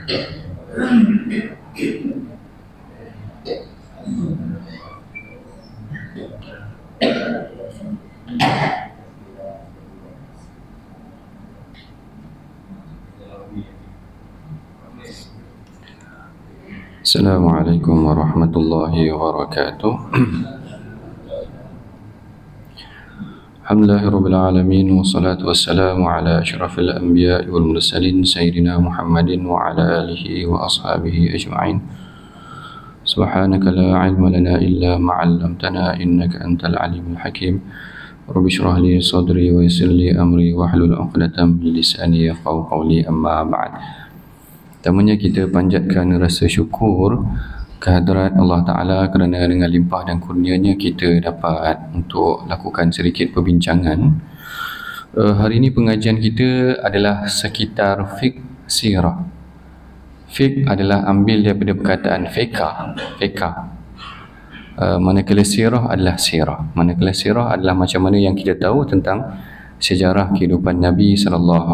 Assalamualaikum warahmatullahi wabarakatuh. Alhamdulillahirabbil alamin wassalatu wassalamu ala asyrafil anbiya'i wal mursalin sayyidina Muhammadin wa ala alihi wa ashabihi ajma'in. Subhanaka la ilma lana illa ma 'allamtana innaka antal alimul hakim. Rabbi shrah li sadri wa yassir li amri wahlul 'uqdatam min lisani yafqahu qawli, amma ba'd. Pertamanya kita panjatkan rasa syukur kehadrat Allah Ta'ala kerana dengan limpah dan kurnianya kita dapat untuk lakukan sedikit perbincangan. Hari ini pengajian kita adalah sekitar fiqh sirah. Fiqh adalah ambil daripada perkataan fiqh. Manakala sirah adalah sirah. Manakala sirah adalah macam mana yang kita tahu tentang sejarah kehidupan Nabi SAW.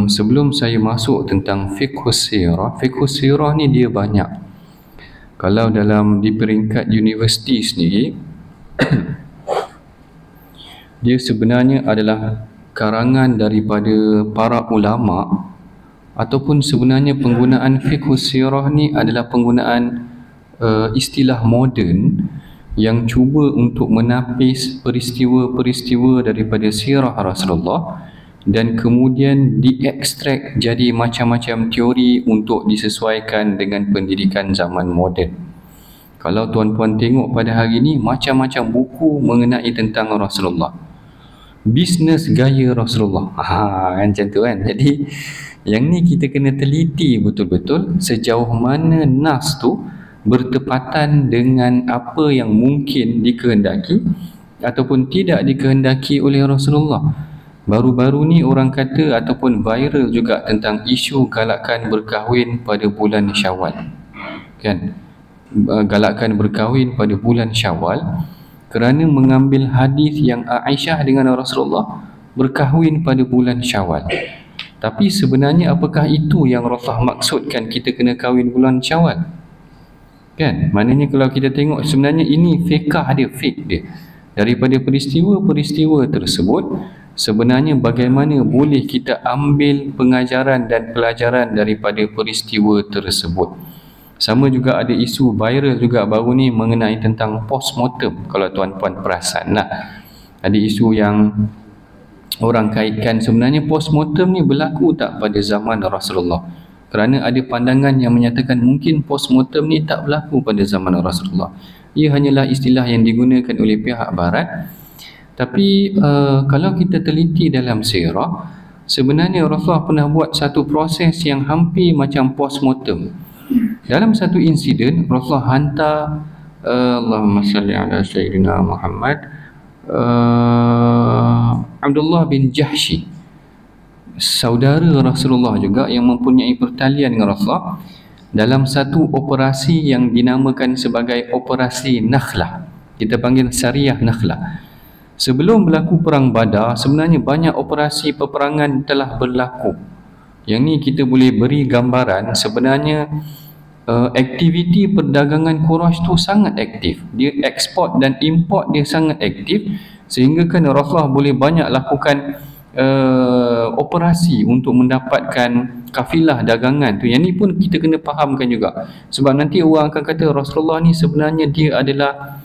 Sebelum saya masuk tentang fiqh sirah ni dia banyak. Kalau dalam di peringkat universiti sendiri dia sebenarnya adalah karangan daripada para ulama, ataupun sebenarnya penggunaan fiqh sirah ni adalah penggunaan istilah moden yang cuba untuk menapis peristiwa-peristiwa daripada sirah Rasulullah dan kemudian diekstrak jadi macam-macam teori untuk disesuaikan dengan pendidikan zaman moden. Kalau tuan-puan tengok pada hari ini, macam-macam buku mengenai tentang Rasulullah, bisnes gaya Rasulullah, macam tu kan. Jadi yang ni kita kena teliti betul-betul sejauh mana nas tu bertepatan dengan apa yang mungkin dikehendaki ataupun tidak dikehendaki oleh Rasulullah. Baru-baru ni orang kata ataupun viral juga tentang isu galakan berkahwin pada bulan Syawal, kan? Galakan berkahwin pada bulan Syawal kerana mengambil hadis yang Aisyah dengan Rasulullah berkahwin pada bulan Syawal. Tapi sebenarnya apakah itu yang Rasulullah maksudkan kita kena kahwin bulan Syawal? Kan? Maknanya kalau kita tengok sebenarnya ini fiqh dia. Daripada peristiwa-peristiwa tersebut, sebenarnya bagaimana boleh kita ambil pengajaran dan pelajaran daripada peristiwa tersebut. Sama juga ada isu viral juga baru ni mengenai tentang postmortem. Kalau tuan-puan perasan lah, ada isu yang orang kaitkan sebenarnya postmortem ni berlaku tak pada zaman Rasulullah, kerana ada pandangan yang menyatakan mungkin postmortem ni tak berlaku pada zaman Rasulullah. Ia hanyalah istilah yang digunakan oleh pihak barat. Tapi kalau kita teliti dalam sirah, sebenarnya Rasulullah pernah buat satu proses yang hampir macam postmortem. Dalam satu insiden, Rasulullah hantar Allahumma salli ala sayyidina Muhammad, Abdullah bin Jahshi, saudara Rasulullah juga yang mempunyai pertalian dengan Rasulullah, dalam satu operasi yang dinamakan sebagai operasi Nakhlah. Kita panggil Syariah Nakhlah. Sebelum berlaku perang Badar, sebenarnya banyak operasi peperangan telah berlaku. Yang ni kita boleh beri gambaran sebenarnya aktiviti perdagangan Quraisy tu sangat aktif. Dia ekspor dan import dia sangat aktif, sehingga kan Rasulullah boleh banyak lakukan operasi untuk mendapatkan kafilah dagangan tu. Yang ni pun kita kena fahamkan juga, sebab nanti orang akan kata Rasulullah ni sebenarnya dia adalah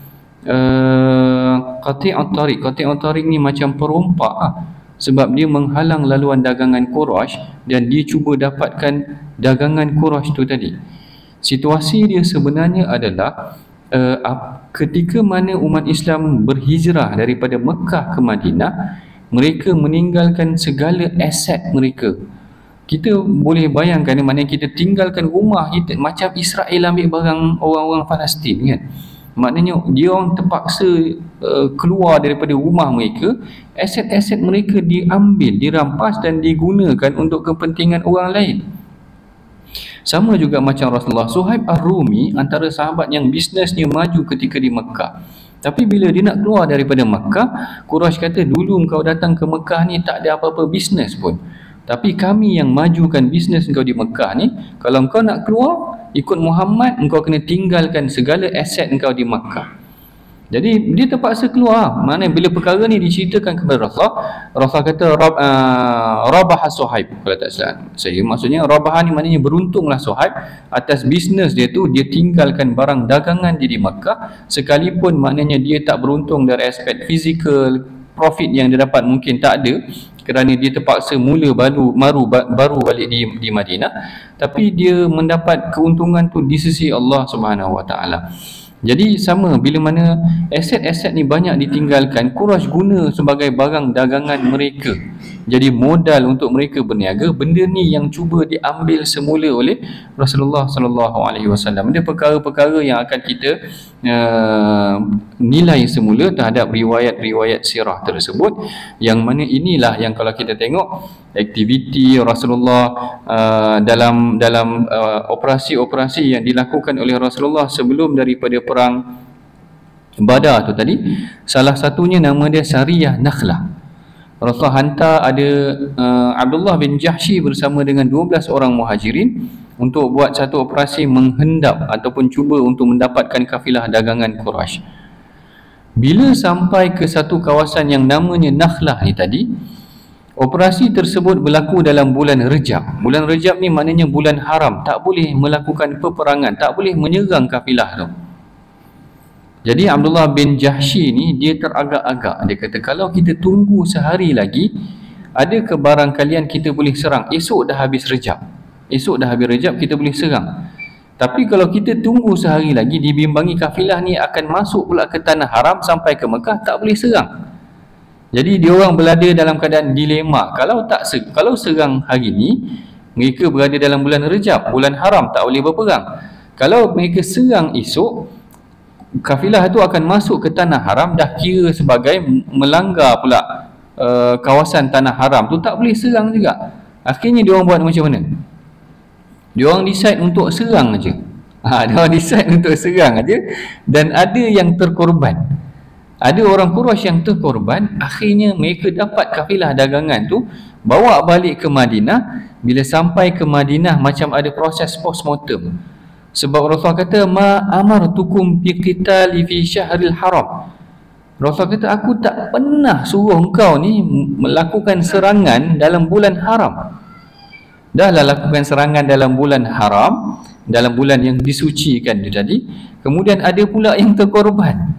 qati'ut tariq ni macam perompak sebab dia menghalang laluan dagangan Quraisy dan dia cuba dapatkan dagangan Quraisy tu tadi. Situasi dia sebenarnya adalah ketika mana umat Islam berhijrah daripada Mekah ke Madinah, mereka meninggalkan segala aset mereka. Kita boleh bayangkan, maknanya kita tinggalkan rumah kita, macam Israel ambil barang orang-orang Palestin kan. Maknanya dia orang terpaksa keluar daripada rumah mereka, aset-aset mereka diambil, dirampas dan digunakan untuk kepentingan orang lain. Sama juga macam Rasulullah. Suhaib Ar-Rumi antara sahabat yang bisnesnya maju ketika di Mekah. Tapi bila dia nak keluar daripada Mekah, Quraisy kata, dulu kau datang ke Mekah ni tak ada apa-apa bisnes pun. Tapi kami yang majukan bisnes engkau di Mekah ni, kalau engkau nak keluar ikut Muhammad, engkau kena tinggalkan segala aset engkau di Mekah. Jadi dia terpaksa keluar. Mana bila perkara ni diceritakan kepada Rasulullah kata Rabah Suhaib, kalau tak salah saya, maksudnya Rabah ni maknanya beruntunglah Suhaib atas bisnes dia tu, dia tinggalkan barang dagangan dia di Makkah, sekalipun maknanya dia tak beruntung dari aspek fizikal, profit yang dia dapat mungkin tak ada kerana dia terpaksa mula baru balik di Madinah, tapi dia mendapat keuntungan tu di sisi Allah Subhanahu Wa Taala. Jadi sama, bila mana aset-aset ni banyak ditinggalkan, Quraisy guna sebagai barang dagangan mereka, jadi modal untuk mereka berniaga. Benda ni yang cuba diambil semula oleh Rasulullah sallallahu alaihi wasallam. Dia perkara-perkara yang akan kita nilai semula terhadap riwayat-riwayat sirah tersebut, yang mana inilah yang kalau kita tengok aktiviti Rasulullah dalam operasi-operasi yang dilakukan oleh Rasulullah sebelum daripada perang Badar tu tadi, salah satunya nama dia Sariyah Nakhlah. Rasulullah hantar ada Abdullah bin Jahsy bersama dengan 12 orang muhajirin untuk buat satu operasi menghendap ataupun cuba untuk mendapatkan kafilah dagangan Quraisy. Bila sampai ke satu kawasan yang namanya Nakhlah ni tadi, operasi tersebut berlaku dalam bulan Rejab. Bulan Rejab ni maknanya bulan haram, tak boleh melakukan peperangan, tak boleh menyerang kafilah tu. Jadi Abdullah bin Jahsy ni dia teragak-agak. Dia kata, kalau kita tunggu sehari lagi, ada ke barang kalian kita boleh serang? Esok dah habis Rejab. Esok dah habis Rejab, kita boleh serang. Tapi kalau kita tunggu sehari lagi, dibimbangi kafilah ni akan masuk pula ke tanah haram sampai ke Mekah, tak boleh serang. Jadi dia orang berada dalam keadaan dilema. Kalau serang hari ni, mereka berada dalam bulan Rejab, bulan haram, tak boleh berperang. Kalau mereka serang esok, kafilah itu akan masuk ke tanah haram, dah kira sebagai melanggar pula kawasan tanah haram tu, tak boleh serang juga. Akhirnya dia orang buat macam mana? Dia orang decide untuk serang aja. Dia orang decide untuk serang aja, dan ada yang terkorban. Ada orang Quraisy yang terkorban. Akhirnya mereka dapat kafilah dagangan tu, bawa balik ke Madinah. Bila sampai ke Madinah, macam ada proses postmortem. Sebab Rasulullah kata, ma amartukum biqitali fi syahril haram. Rasulullah kata, aku tak pernah suruh engkau ni melakukan serangan dalam bulan haram. Dahlah lakukan serangan dalam bulan haram, dalam bulan yang disucikan itu tadi. Kemudian ada pula yang terkorban.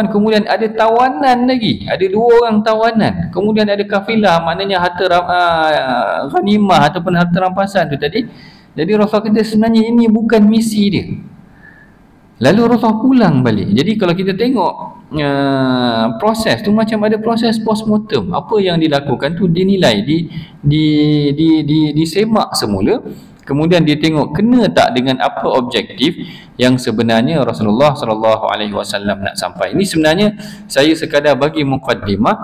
Kemudian ada tawanan lagi. Ada 2 orang tawanan. Kemudian ada kafilah, maknanya harta ghanimah ataupun harta rampasan itu tadi. Jadi Rasulullah kata sebenarnya ini bukan misi dia. Lalu Rasulullah pulang balik. Jadi kalau kita tengok proses tu macam ada proses postmortem. Apa yang dilakukan tu dinilai, disemak semula. Kemudian dia tengok kena tak dengan apa objektif yang sebenarnya Rasulullah SAW nak sampai. Ini sebenarnya saya sekadar bagi muqaddimah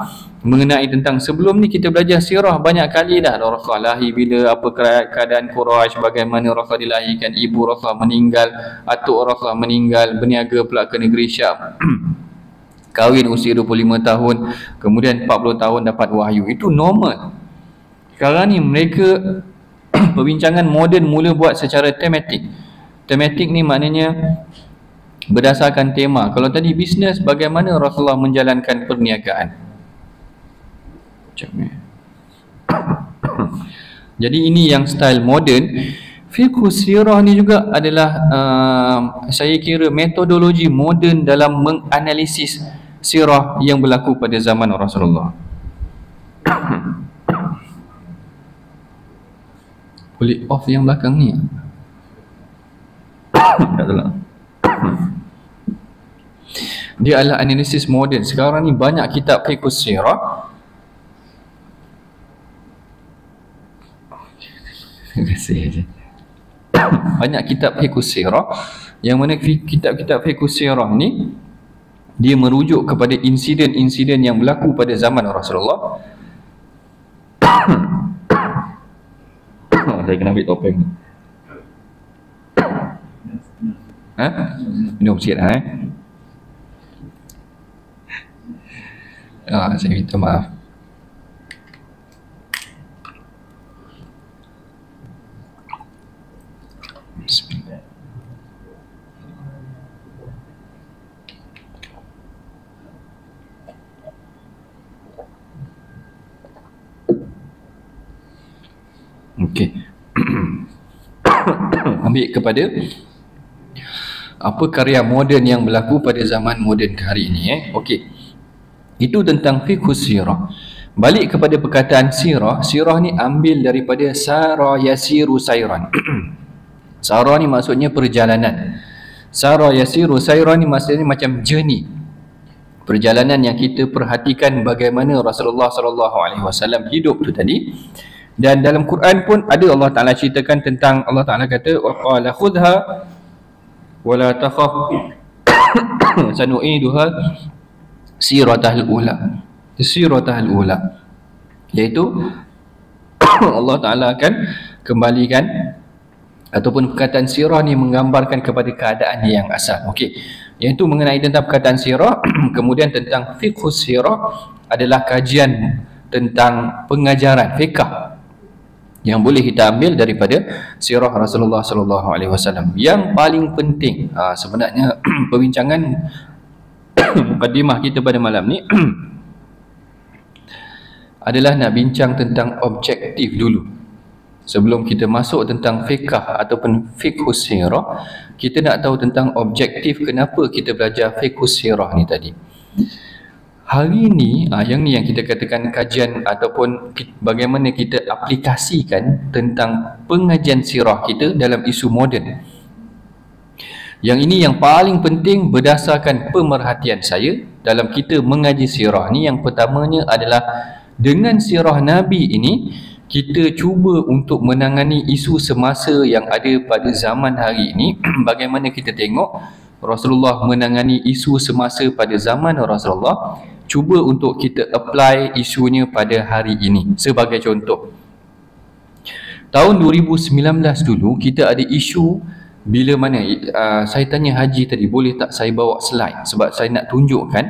mengenai tentang, sebelum ni kita belajar sirah banyak kali dah. Rasulullah lahir bila, apa keadaan Quraisy, bagaimana Rasulullah dilahirkan, ibu Rasulullah meninggal, atuk Rasulullah meninggal, berniaga pula ke negeri Syam. Kahwin usia 25 tahun, kemudian 40 tahun dapat wahyu. Itu normal. Sekarang ni mereka perbincangan moden mula buat secara tematik. Tematik ni maknanya berdasarkan tema. Kalau tadi bisnes, bagaimana Rasulullah menjalankan perniagaan. Jadi ini yang style moden. Fiqh sirah ni juga adalah saya kira metodologi moden dalam menganalisis sirah yang berlaku pada zaman Rasulullah. Boleh off yang belakang ni? Tak salah. Dia adalah analisis moden. Sekarang ni banyak kitab fiqh sirah. Banyak kitab fiqh sirah, yang mana kitab-kitab fiqh sirah ni dia merujuk kepada insiden-insiden yang berlaku pada zaman Rasulullah. Saya kena ambil topeng ni. Minum sikit saya minta maaf. Okey. Ambil kepada apa karya moden yang berlaku pada zaman moden hari ini. Okey. Itu tentang fiqhus sirah. Balik kepada perkataan sirah. Sirah ni ambil daripada sara yasiru sayran. Sara ni maksudnya perjalanan. Sara yasiru sayran ni maksudnya macam journey. Perjalanan yang kita perhatikan bagaimana Rasulullah SAW hidup tu tadi. Dan dalam Quran pun ada Allah Ta'ala ceritakan tentang, Allah Ta'ala kata waqala khudha wala takhaf sanu'iduha siratahul ula. Siratahul ula, iaitu Allah Ta'ala akan kembalikan, ataupun perkataan sirah ni menggambarkan kepada keadaan yang asal. Okey, iaitu mengenai tentang perkataan sirah. Kemudian tentang fiqhus sirah adalah kajian tentang pengajaran fiqh yang boleh kita ambil daripada sirah Rasulullah SAW. Yang paling penting sebenarnya perbincangan mukadimah kita pada malam ni adalah nak bincang tentang objektif dulu. Sebelum kita masuk tentang fiqh ataupun fiqhus sirah, kita nak tahu tentang objektif kenapa kita belajar fiqhus sirah ni tadi. Hari ni, yang ni yang kita katakan kajian ataupun bagaimana kita aplikasikan tentang pengajian sirah kita dalam isu moden. Yang ini yang paling penting berdasarkan pemerhatian saya dalam kita mengaji sirah ni. Yang pertamanya adalah dengan sirah Nabi ini kita cuba untuk menangani isu semasa yang ada pada zaman hari ini. Bagaimana kita tengok Rasulullah menangani isu semasa pada zaman Rasulullah, cuba untuk kita apply isunya pada hari ini. Sebagai contoh, tahun 2019 dulu kita ada isu bila mana saya tanya Haji tadi, boleh tak saya bawa slide sebab saya nak tunjukkan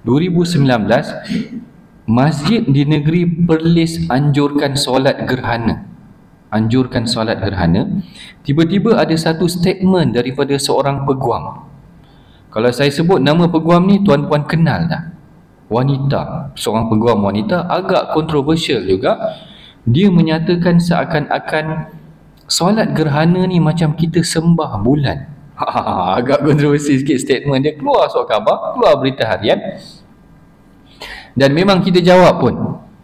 2019 masjid di negeri Perlis anjurkan solat gerhana. Anjurkan solat gerhana. Tiba-tiba ada satu statement daripada seorang peguam. Kalau saya sebut nama peguam ni, tuan-puan kenal tak? Wanita, seorang peguam wanita, agak kontroversial juga. Dia menyatakan seakan-akan solat gerhana ni macam kita sembah bulan. Agak kontroversi sikit statement dia. Keluar surat khabar, keluar berita harian. Dan memang kita jawab pun,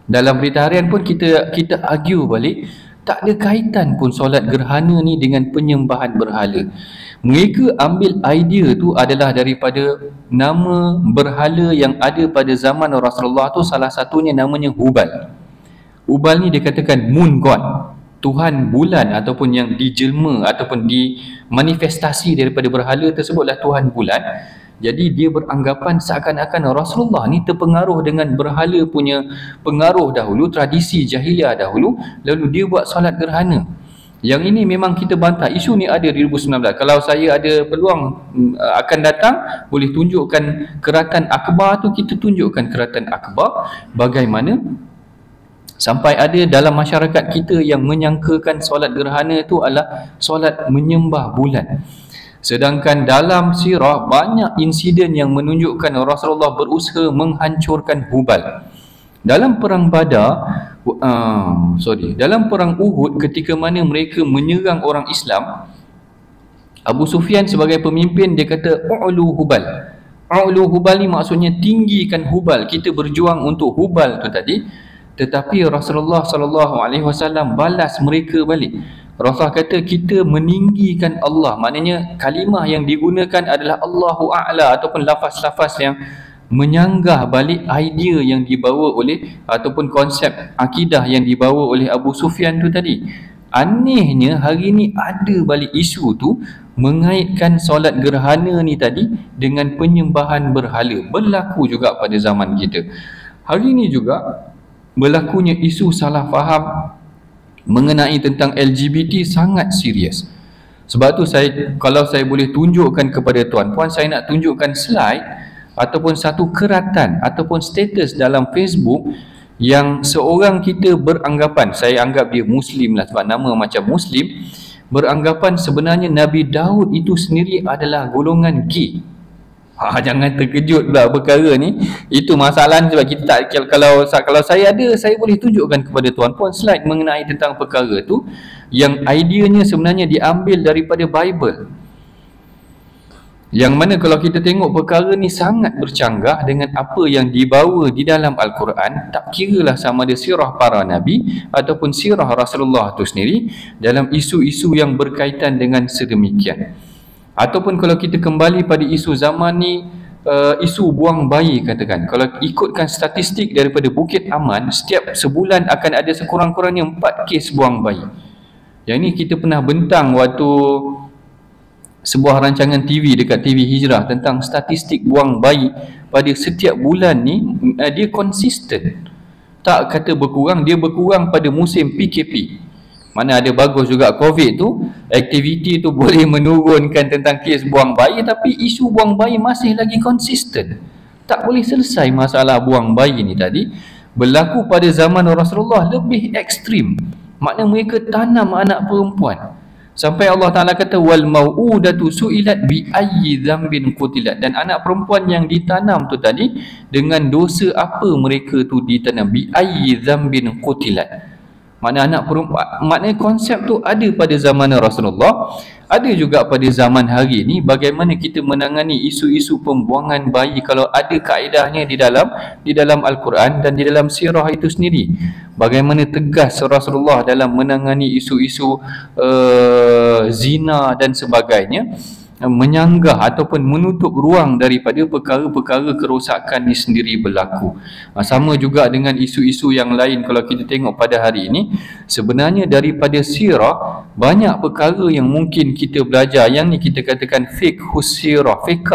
dalam berita harian pun kita argue balik, tak ada kaitan pun solat gerhana ni dengan penyembahan berhala. Mereka ambil idea tu adalah daripada nama berhala yang ada pada zaman Rasulullah tu, salah satunya namanya Hubal. Hubal ni dikatakan moon god, Tuhan bulan, ataupun yang dijelma ataupun dimanifestasi daripada berhala tersebutlah Tuhan bulan. Jadi dia beranggapan seakan-akan Rasulullah ni terpengaruh dengan berhala punya pengaruh dahulu, tradisi jahiliah dahulu, lalu dia buat solat gerhana. Yang ini memang kita bantah. Isu ni ada 2019. Kalau saya ada peluang akan datang, boleh tunjukkan Keratan Akbar tu, kita tunjukkan Keratan Akbar bagaimana sampai ada dalam masyarakat kita yang menyangkakan solat gerhana itu adalah solat menyembah bulan. Sedangkan dalam sirah banyak insiden yang menunjukkan Rasulullah berusaha menghancurkan Hubal. Dalam perang Badar, dalam perang Uhud, ketika mana mereka menyerang orang Islam, Abu Sufyan sebagai pemimpin dia kata u'lu Hubal. U'lu Hubal ni maksudnya tinggikan Hubal, kita berjuang untuk Hubal tu tadi. Tetapi Rasulullah SAW balas mereka balik. Rasulullah kata kita meninggikan Allah. Maknanya kalimah yang digunakan adalah Allahu A'la, ataupun lafaz-lafaz yang menyanggah balik idea yang dibawa oleh, ataupun konsep akidah yang dibawa oleh Abu Sufyan tu tadi. Anehnya hari ni ada balik isu tu mengaitkan solat gerhana ni tadi dengan penyembahan berhala. Berlaku juga pada zaman kita. Hari ni juga berlakunya isu salah faham mengenai tentang LGBT sangat serius. Sebab tu kalau saya boleh tunjukkan kepada tuan-puan, saya nak tunjukkan slide ataupun satu keratan ataupun status dalam Facebook yang seorang kita beranggapan, saya anggap dia Muslim lah sebab nama macam Muslim, beranggapan sebenarnya Nabi Daud itu sendiri adalah golongan gay. Jangan terkejut pula perkara ni. Itu masalah ni, sebab kita tak, kalau saya ada, saya boleh tunjukkan kepada tuan-puan slide mengenai tentang perkara tu yang ideanya sebenarnya diambil daripada Bible. Yang mana kalau kita tengok perkara ni sangat bercanggah dengan apa yang dibawa di dalam Al-Quran, tak kiralah sama ada sirah para Nabi ataupun sirah Rasulullah itu sendiri dalam isu-isu yang berkaitan dengan sedemikian. Ataupun kalau kita kembali pada isu zaman ni, isu buang bayi katakan, kalau ikutkan statistik daripada Bukit Aman, setiap sebulan akan ada sekurang-kurangnya 4 kes buang bayi. Yang ni kita pernah bentang waktu sebuah rancangan TV dekat TV Hijrah tentang statistik buang bayi pada setiap bulan ni. Dia konsisten, tak kata berkurang, dia berkurang pada musim PKP. Mana ada bagus juga COVID tu, aktiviti tu boleh menurunkan tentang kes buang bayi, tapi isu buang bayi masih lagi konsisten. Tak boleh selesai masalah buang bayi ni tadi. Berlaku pada zaman Rasulullah lebih ekstrim, makna mereka tanam anak perempuan. Sampai Allah Ta'ala kata wal mau'udatu su'ilat bi ayyi dzambin qutilat, dan anak perempuan yang ditanam tu tadi, dengan dosa apa mereka tu ditanam, bi ayyi dzambin qutilat. Makna anak perempuan, maknanya konsep tu ada pada zaman Rasulullah, ada juga pada zaman hari ni. Bagaimana kita menangani isu-isu pembuangan bayi kalau ada kaedahnya di dalam Al-Quran dan di dalam sirah itu sendiri. Bagaimana tegas Rasulullah dalam menangani isu-isu zina dan sebagainya, menyanggah ataupun menutup ruang daripada perkara-perkara kerosakan ini sendiri berlaku. Sama juga dengan isu-isu yang lain. Kalau kita tengok pada hari ini, sebenarnya daripada sirah banyak perkara yang mungkin kita belajar, yang ni kita katakan fiqhus sirah, fiqh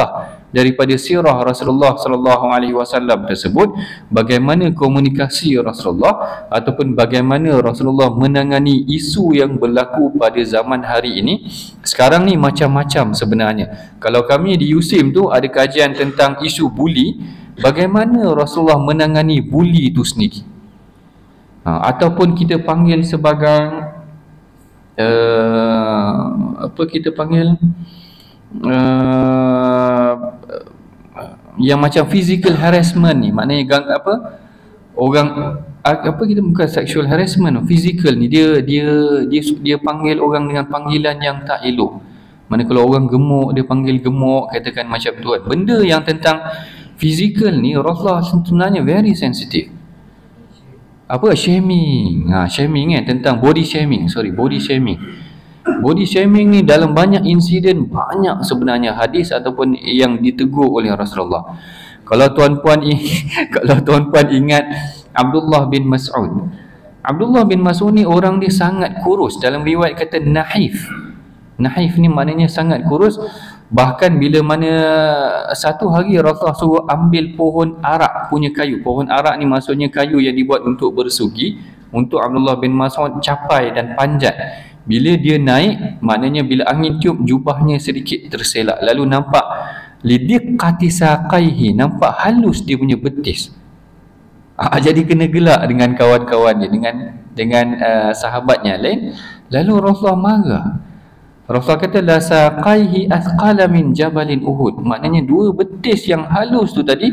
daripada sirah Rasulullah sallallahu alaihi wasallam tersebut. Bagaimana komunikasi Rasulullah ataupun bagaimana Rasulullah menangani isu yang berlaku pada zaman hari ini. Sekarang ni macam-macam sebenarnya. Kalau kami di USIM tu ada kajian tentang isu buli, bagaimana Rasulullah menangani buli itu sendiri. Ataupun kita panggil sebagai apa kita panggil, yang macam physical harassment ni, maknanya orang apa, kita bukan sexual harassment, physical ni dia panggil orang dengan panggilan yang tak elok. Mana kalau orang gemuk dia panggil gemuk, katakan macam tu kan. Benda yang tentang physical ni Rasulullah sebenarnya very sensitive. Apa shaming, shaming kan, tentang body shaming, body shaming. Body shaming ni dalam banyak insiden, banyak sebenarnya hadis ataupun yang ditegur oleh Rasulullah. Kalau tuan-puan ingat Abdullah bin Mas'ud. Abdullah bin Mas'ud ni orang dia sangat kurus. Dalam riwayat kata nahif. Nahif ni maknanya sangat kurus. Bahkan bila mana satu hari Rasulullah suruh ambil pohon arak punya kayu. Pohon arak ni maksudnya kayu yang dibuat untuk bersugi, untuk Abdullah bin Mas'ud capai dan panjat. Bila dia naik, maknanya bila angin tiup, jubahnya sedikit terselak. Lalu nampak lidiqqati saqaihi, nampak halus dia punya betis. Jadi kena gelak dengan kawan-kawan dia, dengan sahabatnya lain. Lalu Rasulullah marah. Rasulullah kata la saqaihi athqala min jabalin Uhud. Maknanya dua betis yang halus tu tadi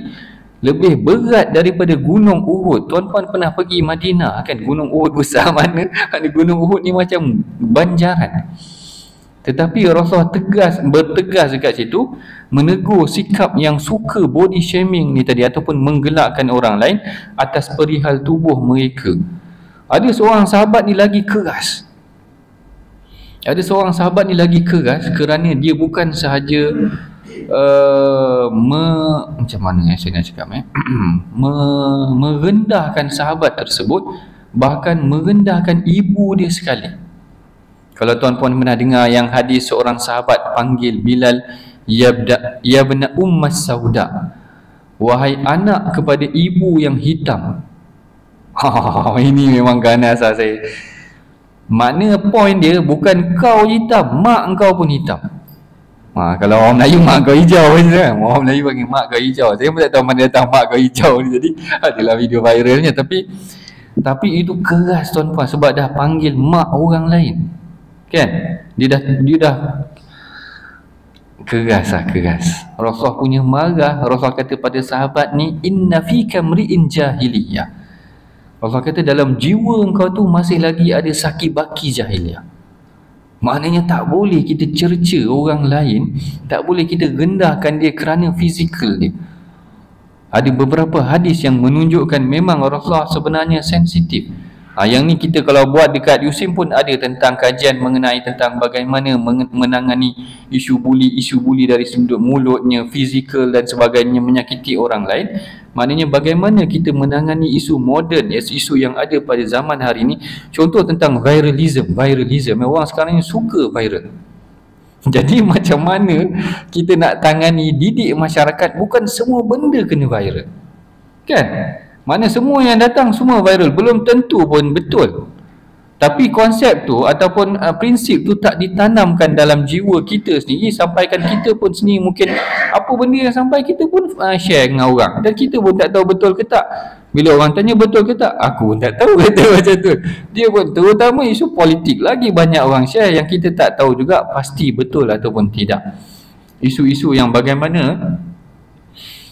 lebih berat daripada gunung Uhud. Tuan-puan pernah pergi Madinah kan, gunung Uhud besar mana? Gunung Uhud ni macam banjaran. Tetapi Rasulullah bertegas dekat situ, menegur sikap yang suka body shaming ni tadi ataupun menggelakkan orang lain atas perihal tubuh mereka. Ada seorang sahabat ni lagi keras. Kerana dia bukan sahaja macam mana saya nak cakap merendahkan sahabat tersebut, bahkan merendahkan ibu dia sekali. Kalau tuan-puan pernah dengar yang hadis seorang sahabat panggil Bilal, ya bena ummas sauda, wahai anak kepada ibu yang hitam. Ini memang ganas lah saya. Makna point dia bukan kau hitam, mak kau pun hitam. Kalau orang Melayu mak kau hijau kan? Orang Melayu panggil mak kau hijau. Saya pun tak tahu mana datang mak kau hijau ni. Jadi adalah video viralnya. Tapi itu keras tuan-puan, sebab dah panggil mak orang lain kan. Dia dah keras lah, keras. Rasulullah punya marah. Rasulullah kata pada sahabat ni, inna fika mri'in jahiliyah. Rasulullah kata dalam jiwa engkau tu masih lagi ada saki-baki jahiliyah. Maknanya tak boleh kita cerca orang lain, tak boleh kita rendahkan dia kerana fizikal dia. Ada beberapa hadis yang menunjukkan memang Rasulullah sebenarnya sensitif. Yang ni kita kalau buat dekat USIM pun ada tentang kajian mengenai tentang bagaimana menangani isu buli dari sudut mulutnya, fizikal dan sebagainya, menyakiti orang lain. Maknanya bagaimana kita menangani isu moden, isu yang ada pada zaman hari ini. Contoh tentang viralism. Orang sekarang ni suka viral. Jadi macam mana kita nak tangani, didik masyarakat, bukan semua benda kena viral, kan? Mana semua yang datang semua viral, belum tentu pun betul. Tapi konsep tu ataupun prinsip tu tak ditanamkan dalam jiwa kita sendiri, sampaikan kita pun sendiri mungkin apa benda yang sampai kita pun share dengan orang, dan kita pun tak tahu betul ke tak. Bila orang tanya betul ke tak, aku pun tak tahu kata macam tu. Dia pun, terutama isu politik, lagi banyak orang share yang kita tak tahu juga pasti betul ataupun tidak. Isu-isu yang bagaimana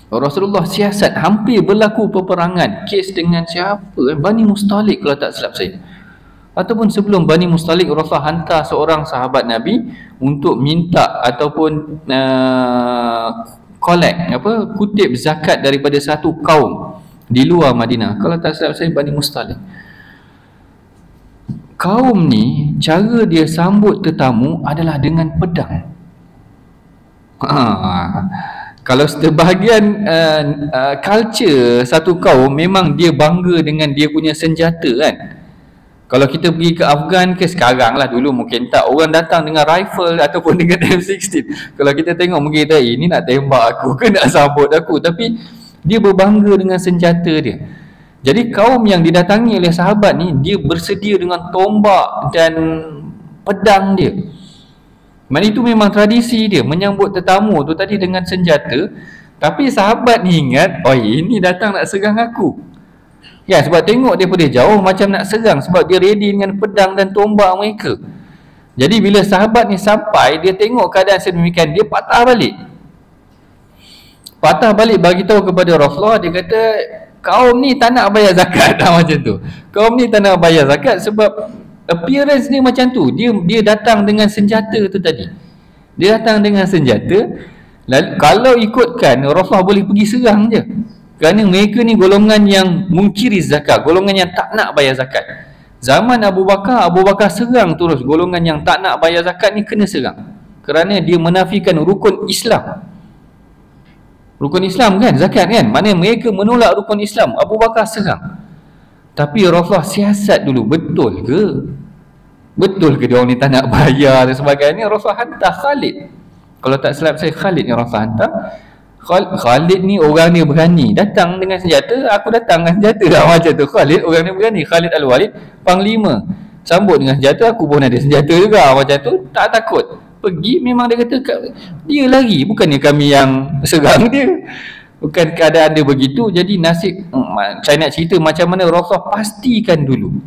Rasulullah siasat, hampir berlaku peperangan, kes dengan siapa? Bani Mustalik kalau tak silap saya. Ataupun sebelum Bani Mustalik, Rasulullah hantar seorang sahabat Nabi untuk minta ataupun kutip zakat daripada satu kaum di luar Madinah. Kalau tak silap saya Bani Mustalik. Kaum ni, cara dia sambut tetamu adalah dengan pedang. Kalau sebahagian culture satu kaum, memang dia bangga dengan dia punya senjata, kan. Kalau kita pergi ke Afghan ke sekarang lah, dulu mungkin tak, orang datang dengan rifle ataupun dengan M16. Kalau kita tengok mungkin kita, ini nak tembak aku ke nak sambut aku, tapi dia berbangga dengan senjata dia. Jadi kaum yang didatangi oleh sahabat ni, dia bersedia dengan tombak dan pedang dia. Maksudnya itu memang tradisi dia menyambut tetamu tu tadi dengan senjata. Tapi sahabat ni ingat, oh ini datang nak serang aku. Ya, sebab tengok daripada jauh macam nak serang, sebab dia ready dengan pedang dan tombak mereka. Jadi bila sahabat ni sampai, dia tengok keadaan sedemikian, dia patah balik. Bagi tahu kepada Rasulullah, dia kata kaum ni tak nak bayar zakat. Macam tu. Kaum ni tak nak bayar zakat sebab appearance dia macam tu. Dia datang dengan senjata tu tadi. Dia datang dengan senjata. Lalu, kalau ikutkan, Rasulullah boleh pergi serang je. Kerana mereka ni golongan yang mungkiri zakat, golongan yang tak nak bayar zakat. Zaman Abu Bakar serang terus golongan yang tak nak bayar zakat ni, kena serang. Kerana dia menafikan rukun Islam. Rukun Islam kan, zakat kan. Mana mereka menolak rukun Islam, Abu Bakar serang. Tapi Rasulullah siasat dulu, betul ke? Betul ke dia orang ni tak nak bayar dan sebagainya? Rasulullah hantar Khalid. Kalau tak silap saya, Khalid yang Rasulullah hantar. Khalid ni orang dia berani, datang dengan senjata, aku datang dengan senjata lah, macam tu. Khalid orang dia berani, Khalid Al-Walid, panglima, sambut dengan senjata, aku pun ada senjata juga, macam tu. Tak takut, pergi. Memang dia kata dia lari, bukannya kami yang serang dia. Bukan keadaan dia begitu. Jadi nasib, saya nak cerita macam mana Rasulullah pastikan dulu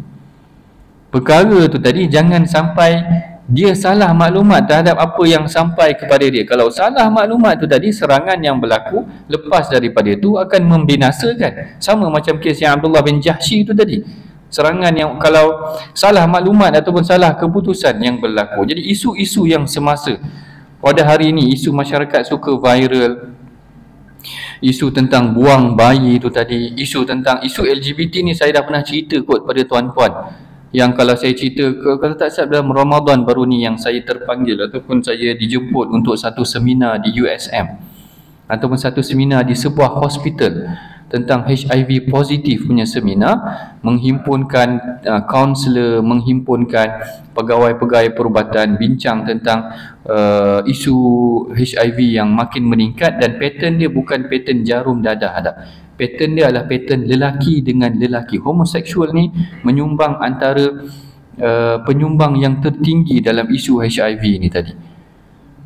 perkara tu tadi, jangan sampai dia salah maklumat terhadap apa yang sampai kepada dia. Kalau salah maklumat tu tadi, serangan yang berlaku lepas daripada itu akan membinasakan. Sama macam kes yang Abdullah bin Jahsy tu tadi. Serangan yang kalau salah maklumat ataupun salah keputusan yang berlaku. Jadi isu-isu yang semasa pada hari ini, isu masyarakat suka viral, isu tentang buang bayi tu tadi, isu tentang isu LGBT ni saya dah pernah cerita kot pada tuan-puan. Yang kalau saya cerita, kalau tak silap dalam Ramadan baru ni yang saya terpanggil ataupun saya dijemput untuk satu seminar di USM ataupun satu seminar di sebuah hospital tentang HIV positif punya seminar, menghimpunkan kaunselor, menghimpunkan pegawai-pegawai perubatan, bincang tentang isu HIV yang makin meningkat, dan pattern dia bukan pattern jarum dadah hadap. Pattern dia adalah pattern lelaki dengan lelaki. Homoseksual ni menyumbang antara penyumbang yang tertinggi dalam isu HIV ni tadi.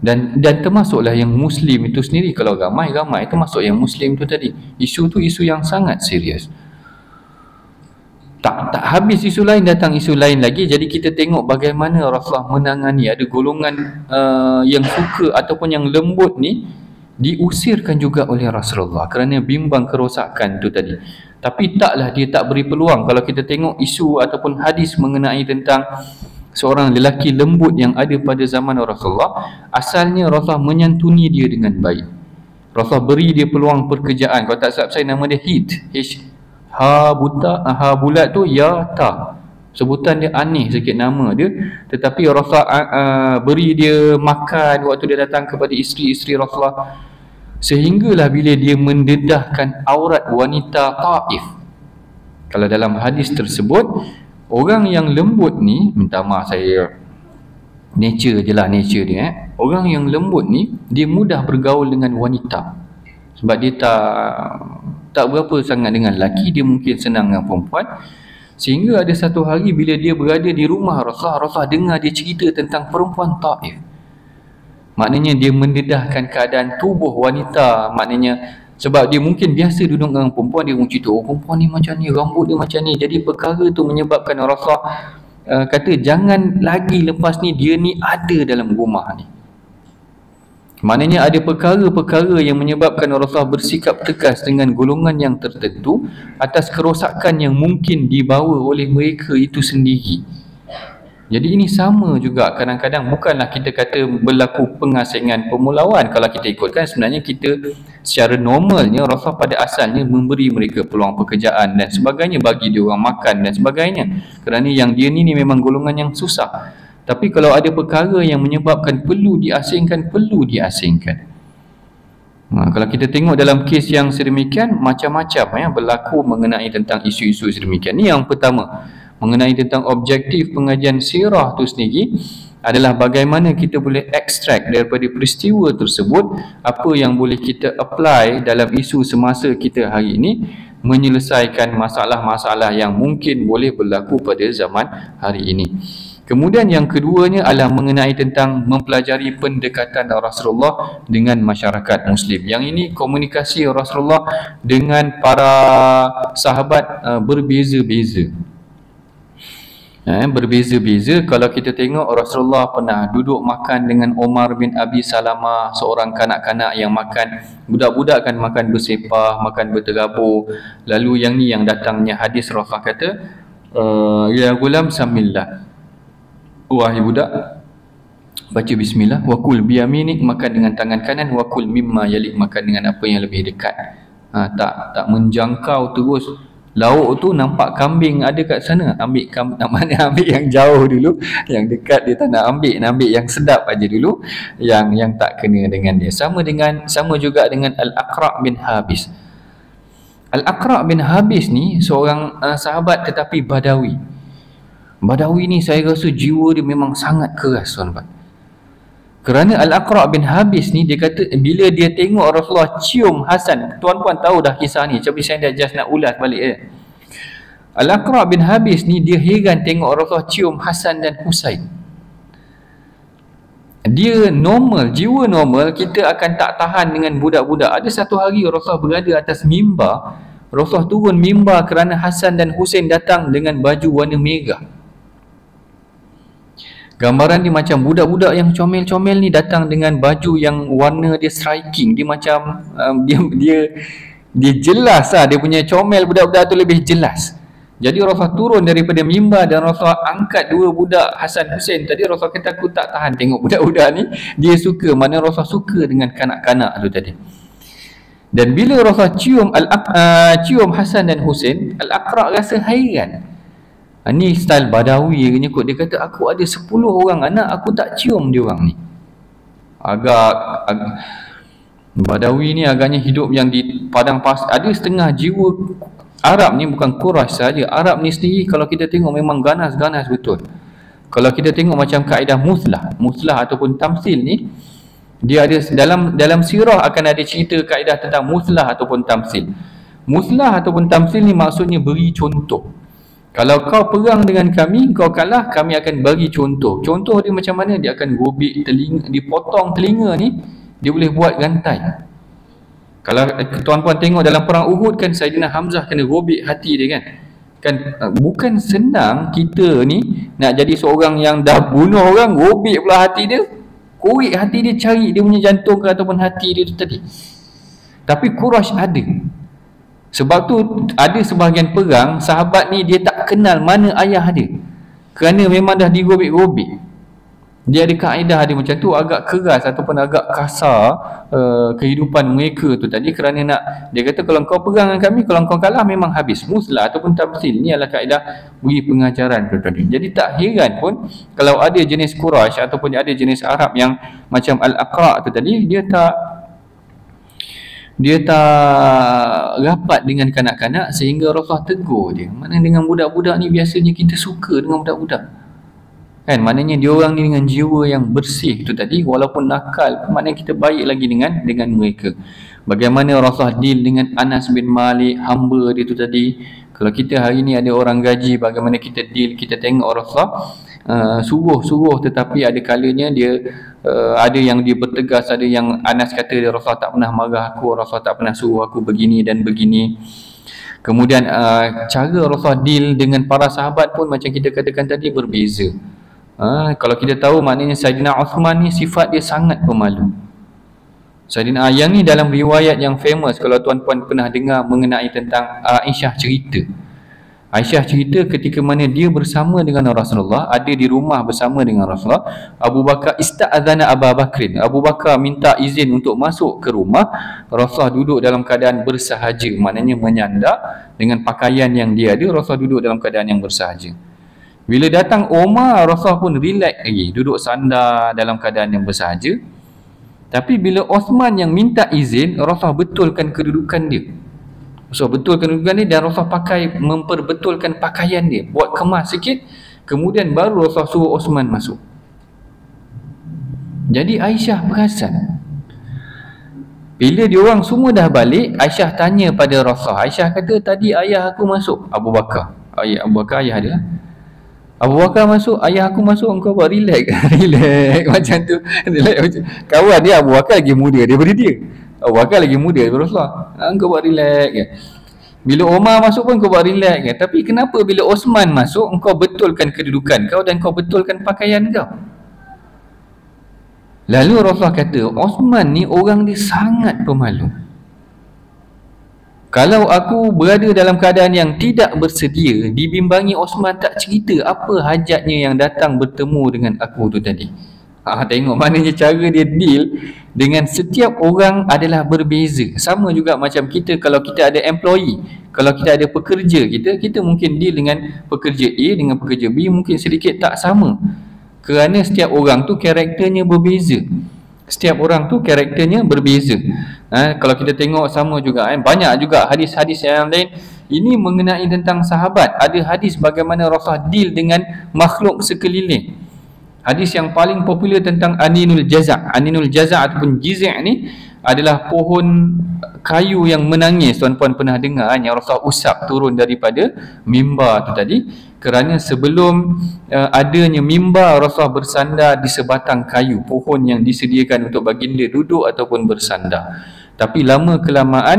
Dan termasuklah yang Muslim itu sendiri. Kalau ramai-ramai termasuk yang Muslim tu tadi. Isu tu isu yang sangat serius. Tak habis isu lain, datang isu lain lagi. Jadi kita tengok bagaimana Rasulullah menangani. Ada golongan yang suka ataupun yang lembut ni diusirkan juga oleh Rasulullah kerana bimbang kerosakan tu tadi. Tapi taklah dia tak beri peluang. Kalau kita tengok isu ataupun hadis mengenai tentang seorang lelaki lembut yang ada pada zaman Rasulullah, asalnya Rasulullah menyantuni dia dengan baik. Rasulullah beri dia peluang pekerjaan. Kalau tak silap saya nama dia Ha bulat tu ya ta. Sebutan dia aneh sikit nama dia, tetapi Rasulullah beri dia makan waktu dia datang kepada isteri-isteri Rasulullah, sehinggalah bila dia mendedahkan aurat wanita Taif. Kalau dalam hadis tersebut, orang yang lembut ni, minta maaf saya nature je lah, nature dia orang yang lembut ni dia mudah bergaul dengan wanita, sebab dia tak berapa sangat dengan lelaki, dia mungkin senang dengan perempuan. Sehingga ada satu hari bila dia berada di rumah Rasulullah dengar dia cerita tentang perempuan Taif. Maknanya dia mendedahkan keadaan tubuh wanita. Maknanya sebab dia mungkin biasa duduk dengan perempuan, dia cerita, oh perempuan ni macam ni, rambut dia macam ni. Jadi perkara tu menyebabkan Rasulullah kata jangan lagi lepas ni dia ni ada dalam rumah ni. Maknanya ada perkara-perkara yang menyebabkan Rasulullah bersikap tegas dengan golongan yang tertentu atas kerosakan yang mungkin dibawa oleh mereka itu sendiri. Jadi ini sama juga, kadang-kadang bukanlah kita kata berlaku pengasingan pemulauan. Kalau kita ikutkan, sebenarnya kita secara normalnya Rasulullah pada asalnya memberi mereka peluang pekerjaan dan sebagainya, bagi dia orang makan dan sebagainya, kerana yang dia ni memang golongan yang susah. Tapi kalau ada perkara yang menyebabkan perlu diasingkan, perlu diasingkan. Kalau kita tengok dalam kes yang sedemikian, macam-macam berlaku mengenai tentang isu-isu sedemikian. Ini yang pertama, mengenai tentang objektif pengajian sirah tu sendiri adalah bagaimana kita boleh ekstrak daripada peristiwa tersebut apa yang boleh kita apply dalam isu semasa kita hari ini, menyelesaikan masalah-masalah yang mungkin boleh berlaku pada zaman hari ini. Kemudian yang keduanya adalah mengenai tentang mempelajari pendekatan Rasulullah dengan masyarakat Muslim. Yang ini komunikasi Rasulullah dengan para sahabat berbeza-beza. Berbeza-beza. Kalau kita tengok, Rasulullah pernah duduk makan dengan Umar bin Abi Salamah, seorang kanak-kanak yang makan, budak-budak kan makan bersepah, makan berterabur. Lalu yang ni yang datangnya hadis, Rasulullah kata, ya gulam samillah, wahai budak, baca bismillah, wakul biyaminik, makan dengan tangan kanan, wakul mimma yalik, makan dengan apa yang lebih dekat. Tak menjangkau terus. Lauk tu nampak kambing ada kat sana, ambil yang jauh dulu, yang dekat dia tak nak ambil yang sedap aja dulu, yang tak kena dengan dia. Sama juga dengan Al-Aqra' bin Habis. Al-Aqra' bin Habis ni seorang sahabat tetapi Badawi. Badawi ni saya rasa jiwa dia memang sangat keras, tuan-tuan. Kerana Al-Aqra' bin Habis ni, dia kata bila dia tengok Rasulullah cium Hasan, tuan-tuan tahu dah kisah ni, tapi saya dah just nak ulas balik. Al-Aqra' bin Habis ni dia heran tengok Rasulullah cium Hasan dan Husain. Dia normal, jiwa normal, kita akan tak tahan dengan budak-budak. Ada satu hari Rasulullah berada atas mimbar, Rasulullah turun mimbar kerana Hasan dan Husain datang dengan baju warna merah. Gambaran dia macam budak-budak yang comel-comel ni datang dengan baju yang warna dia striking. Dia macam dia jelas lah, dia punya comel budak-budak tu lebih jelas. Jadi Rasulullah turun daripada mimbar dan Rasulullah angkat dua budak Hasan Husain. Tadi Rasulullah kata aku tak tahan tengok budak-budak ni. Dia suka, mana Rasulullah suka dengan kanak-kanak tu tadi. Dan bila Rasulullah cium Hasan dan Husain, Al-Aqra' rasa hairan. Ni style Badawi dia kot. Dia kata aku ada 10 orang anak, aku tak cium dia orang ni. Agak Badawi ni agaknya hidup yang di padang pasir. Ada setengah jiwa Arab ni, bukan Quraisy saja. Arab ni sendiri kalau kita tengok memang ganas-ganas betul. Kalau kita tengok macam kaedah muslah ataupun tamsil ni, dia ada dalam sirah akan ada cerita kaedah tentang muslah ataupun tamsil. Muslah ataupun tamsil ni maksudnya beri contoh. Kalau kau perang dengan kami, kau kalah, kami akan bagi contoh. Contoh dia macam mana? Dia akan gobik telinga, dipotong telinga ni, dia boleh buat rantai. Kalau tuan-puan tengok dalam perang Uhud kan, Saidina Hamzah kena gobik hati dia kan. Kan bukan senang kita ni nak jadi seorang yang dah bunuh orang, robek pula hati dia, korek hati dia, cari dia punya jantung ke ataupun hati dia tu tadi. Tapi Quraisy ada. Sebab tu ada sebahagian perang, sahabat ni dia tak kenal mana ayah dia, kerana memang dah dirobek-robek. Dia ada kaedah dia macam tu, agak keras ataupun agak kasar kehidupan mereka tu tadi, kerana nak, dia kata kalau kau perang dengan kami, kalau kau kalah memang habis, muslah ataupun tamsil. Ni adalah kaedah beri pengajaran tu tadi. Jadi tak heran pun kalau ada jenis Quraisy ataupun ada jenis Arab yang macam Al-Aqra' tu tadi, dia tak rapat dengan kanak-kanak sehingga Rasulullah tegur dia. Mana dengan budak-budak ni biasanya kita suka dengan budak-budak. Kan, maknanya dia orang ni dengan jiwa yang bersih tu tadi, walaupun nakal, maknanya kita baik lagi dengan mereka. Bagaimana Rasulullah deal dengan Anas bin Malik, hamba dia tu tadi. Kalau kita hari ni ada orang gaji, bagaimana kita deal, kita tengok Rasulullah suruh tetapi ada kalanya dia ada yang dia bertegas, ada yang Anas kata dia, Rasulullah tak pernah marah aku, Rasulullah tak pernah suruh aku begini dan begini. Kemudian cara Rasulullah deal dengan para sahabat pun macam kita katakan tadi berbeza. Kalau kita tahu, maknanya Saidina Uthman ni sifat dia sangat pemalu. Saidina, yang ni dalam riwayat yang famous, kalau tuan-puan pernah dengar mengenai tentang Aisyah cerita. Aisyah cerita ketika mana dia bersama dengan Rasulullah, ada di rumah bersama dengan Rasulullah. Abu Bakar ista'adzana Abu Bakrin. Abu Bakar minta izin untuk masuk ke rumah. Rasulullah duduk dalam keadaan bersahaja, maknanya menyandar dengan pakaian yang dia ada. Rasulullah duduk dalam keadaan yang bersahaja. Bila datang Umar, Rasulullah pun relax lagi, duduk sandar dalam keadaan yang bersahaja. Tapi bila Osman yang minta izin, Rasulullah betulkan kedudukan dia. Rasulullah betulkan kedudukan dia, dan Rasulullah memperbetulkan pakaian dia, buat kemas sikit. Kemudian baru Rasulullah suruh Osman masuk. Jadi Aisyah perasan. Bila diorang semua dah balik, Aisyah tanya pada Rasulullah. Aisyah kata, tadi ayah aku masuk. Abu Bakar, ayah dia. Abu Bakar masuk, ayah aku masuk, engkau buat relax. Relax macam tu. Relax macam. Kawan dia Abu Bakar lagi muda daripada dia. Abu Bakar lagi muda daripada Rasulullah. Engkau buat relax kan. Bila Umar masuk pun kau buat relax kan. Tapi kenapa bila Osman masuk, engkau betulkan kedudukan kau dan kau betulkan pakaian kau? Lalu Rasulullah kata, Osman ni orang dia sangat pemalu. Kalau aku berada dalam keadaan yang tidak bersedia, dibimbangi Osman tak cerita apa hajatnya yang datang bertemu dengan aku tu tadi. Tengok maknanya cara dia deal dengan setiap orang adalah berbeza. Sama juga macam kita, kalau kita ada employee, kalau kita ada pekerja kita mungkin deal dengan pekerja A dengan pekerja B mungkin sedikit tak sama. Kerana setiap orang tu karakternya berbeza. Setiap orang tu karakternya berbeza. Kalau kita tengok sama juga banyak juga hadis-hadis yang lain ini mengenai tentang sahabat. Ada hadis bagaimana Rasulullah deal dengan makhluk sekeliling. Hadis yang paling popular tentang aninul jaza'. Aninul jaza' ataupun jiza' ni adalah pohon kayu yang menangis. Tuan-puan pernah dengar yang Rasulullah usap turun daripada mimbar tu tadi. Kerana sebelum adanya mimbar, Rasulullah bersandar di sebatang kayu, pohon yang disediakan untuk baginda duduk ataupun bersandar. Tapi lama kelamaan